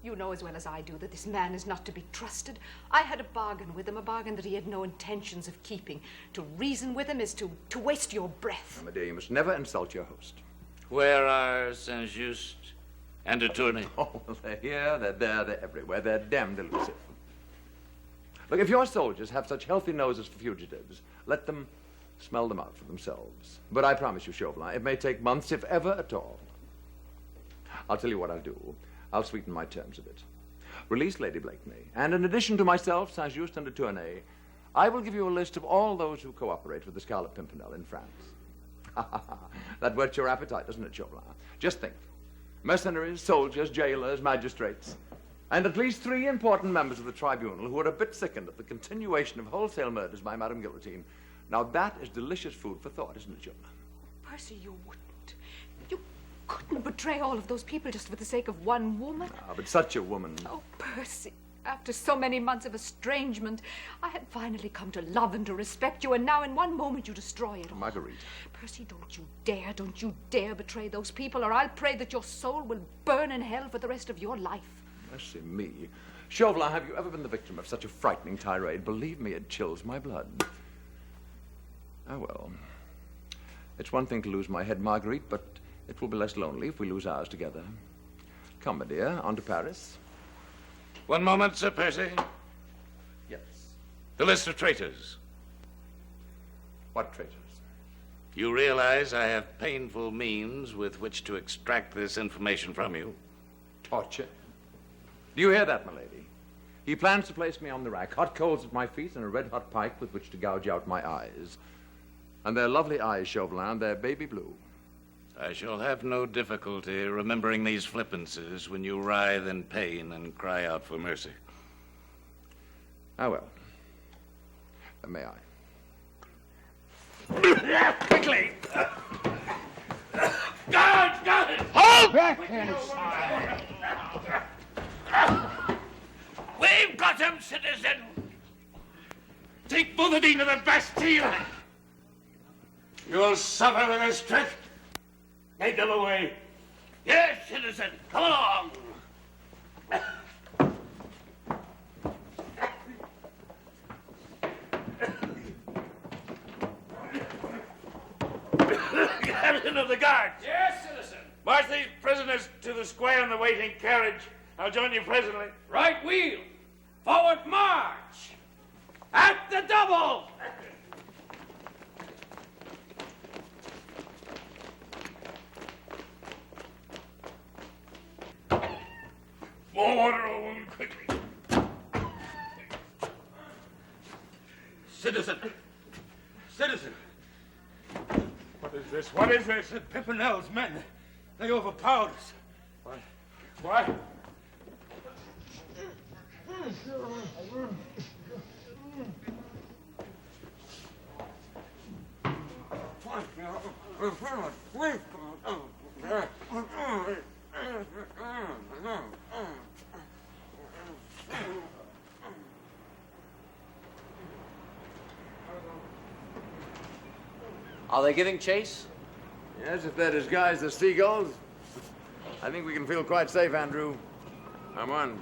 You know as well as I do that this man is not to be trusted. I had a bargain with him, a bargain that he had no intentions of keeping. To reason with him is to waste your breath. Now, my dear, you must never insult your host. Where are Saint-Just and de Tournay? Oh, well, they're here, they're there, they're everywhere. They're damned elusive. Look, if your soldiers have such healthy noses for fugitives, let them smell them out for themselves. But I promise you, Chauvelin, it may take months, if ever at all. I'll tell you what I'll do. I'll sweeten my terms a bit. Release Lady Blakeney, and in addition to myself, Saint-Just and de Tournay, I will give you a list of all those who cooperate with the Scarlet Pimpernel in France. That whets your appetite, doesn't it, Chauvelin? Just think. Mercenaries, soldiers, jailers, magistrates, and at least 3 important members of the tribunal who are a bit sickened at the continuation of wholesale murders by Madame Guillotine. Now, that is delicious food for thought, isn't it, Chauvelin? Percy, you wouldn't. You couldn't betray all of those people just for the sake of one woman. Ah, but such a woman. Oh, Percy, after so many months of estrangement, I had finally come to love and to respect you, and now in one moment you destroy it all. Marguerite. Percy, don't you dare betray those people, or I'll pray that your soul will burn in hell for the rest of your life. Mercy me. Chauvelin, have you ever been the victim of such a frightening tirade? Believe me, it chills my blood. Oh, well. It's one thing to lose my head, Marguerite, but it will be less lonely if we lose ours together. Come, my dear, on to Paris. One moment, Sir Percy. Yes. The list of traitors. What traitors? You realize I have painful means with which to extract this information from you. Torture? Do you hear that, my lady? He plans to place me on the rack, hot coals at my feet, and a red-hot pike with which to gouge out my eyes. And they're lovely eyes, Chauvelin. They're baby blue. I shall have no difficulty remembering these flippancies when you writhe in pain and cry out for mercy. Ah, well. May I? Quickly! Guard! Guard! Hold! Back inside! We've got him, citizen! Take Bouvardine to the Bastille! You'll suffer for this trick. Take them away. Yes, citizen, come along! Captain of the Guards! Yes, citizen. March these prisoners to the square in the waiting carriage. I'll join you presently. Right wheel! Forward march! At the double! More water, old woman, quickly. Citizen! Citizen! What is this? What is this? Pimpernel's men. They overpowered us. What? Are they giving chase? Yes, if they're disguised as seagulls. I think we can feel quite safe, Andrew. Armand,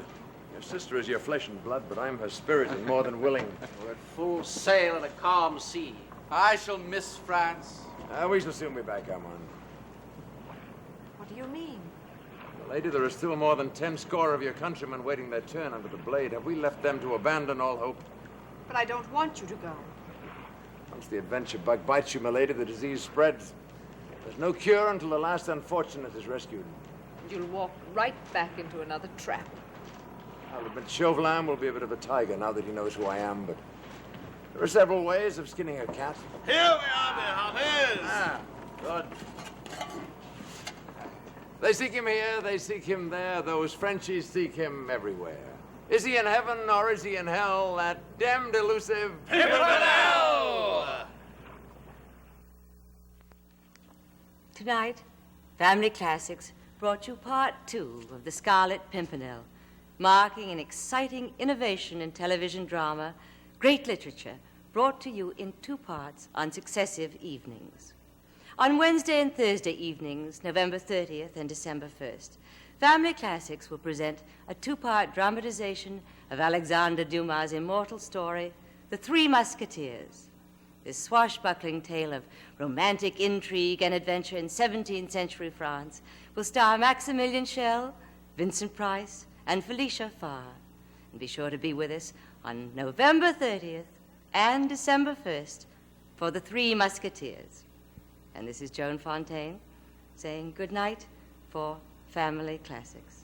your sister is your flesh and blood, but I'm her spirit and more than willing. We're at full sail in a calm sea. I shall miss France. We shall soon be back, Armand. What do you mean? Lady, there are still more than 10 score of your countrymen waiting their turn under the blade. Have we left them to abandon all hope? But I don't want you to go. Once the adventure bug bites you, milady, the disease spreads. There's no cure until the last unfortunate is rescued. You'll walk right back into another trap. I'll admit Chauvelin will be a bit of a tiger now that he knows who I am, but there are several ways of skinning a cat. Here we are, Behaves. Ah, good. They seek him here, they seek him there. Those Frenchies seek him everywhere. Is he in heaven or is he in hell? That damned elusive Pimpernel! Tonight, Family Classics brought you part 2 of The Scarlet Pimpernel, marking an exciting innovation in television drama, great literature, brought to you in 2 parts on successive evenings. On Wednesday and Thursday evenings, November 30th and December 1st, Family Classics will present a 2-part dramatization of Alexandre Dumas' immortal story, The Three Musketeers. This swashbuckling tale of romantic intrigue and adventure in 17th century France will star Maximilian Schell, Vincent Price, and Felicia Farr. And be sure to be with us on November 30th and December 1st for The Three Musketeers. And this is Joan Fontaine saying good night for Family Classics.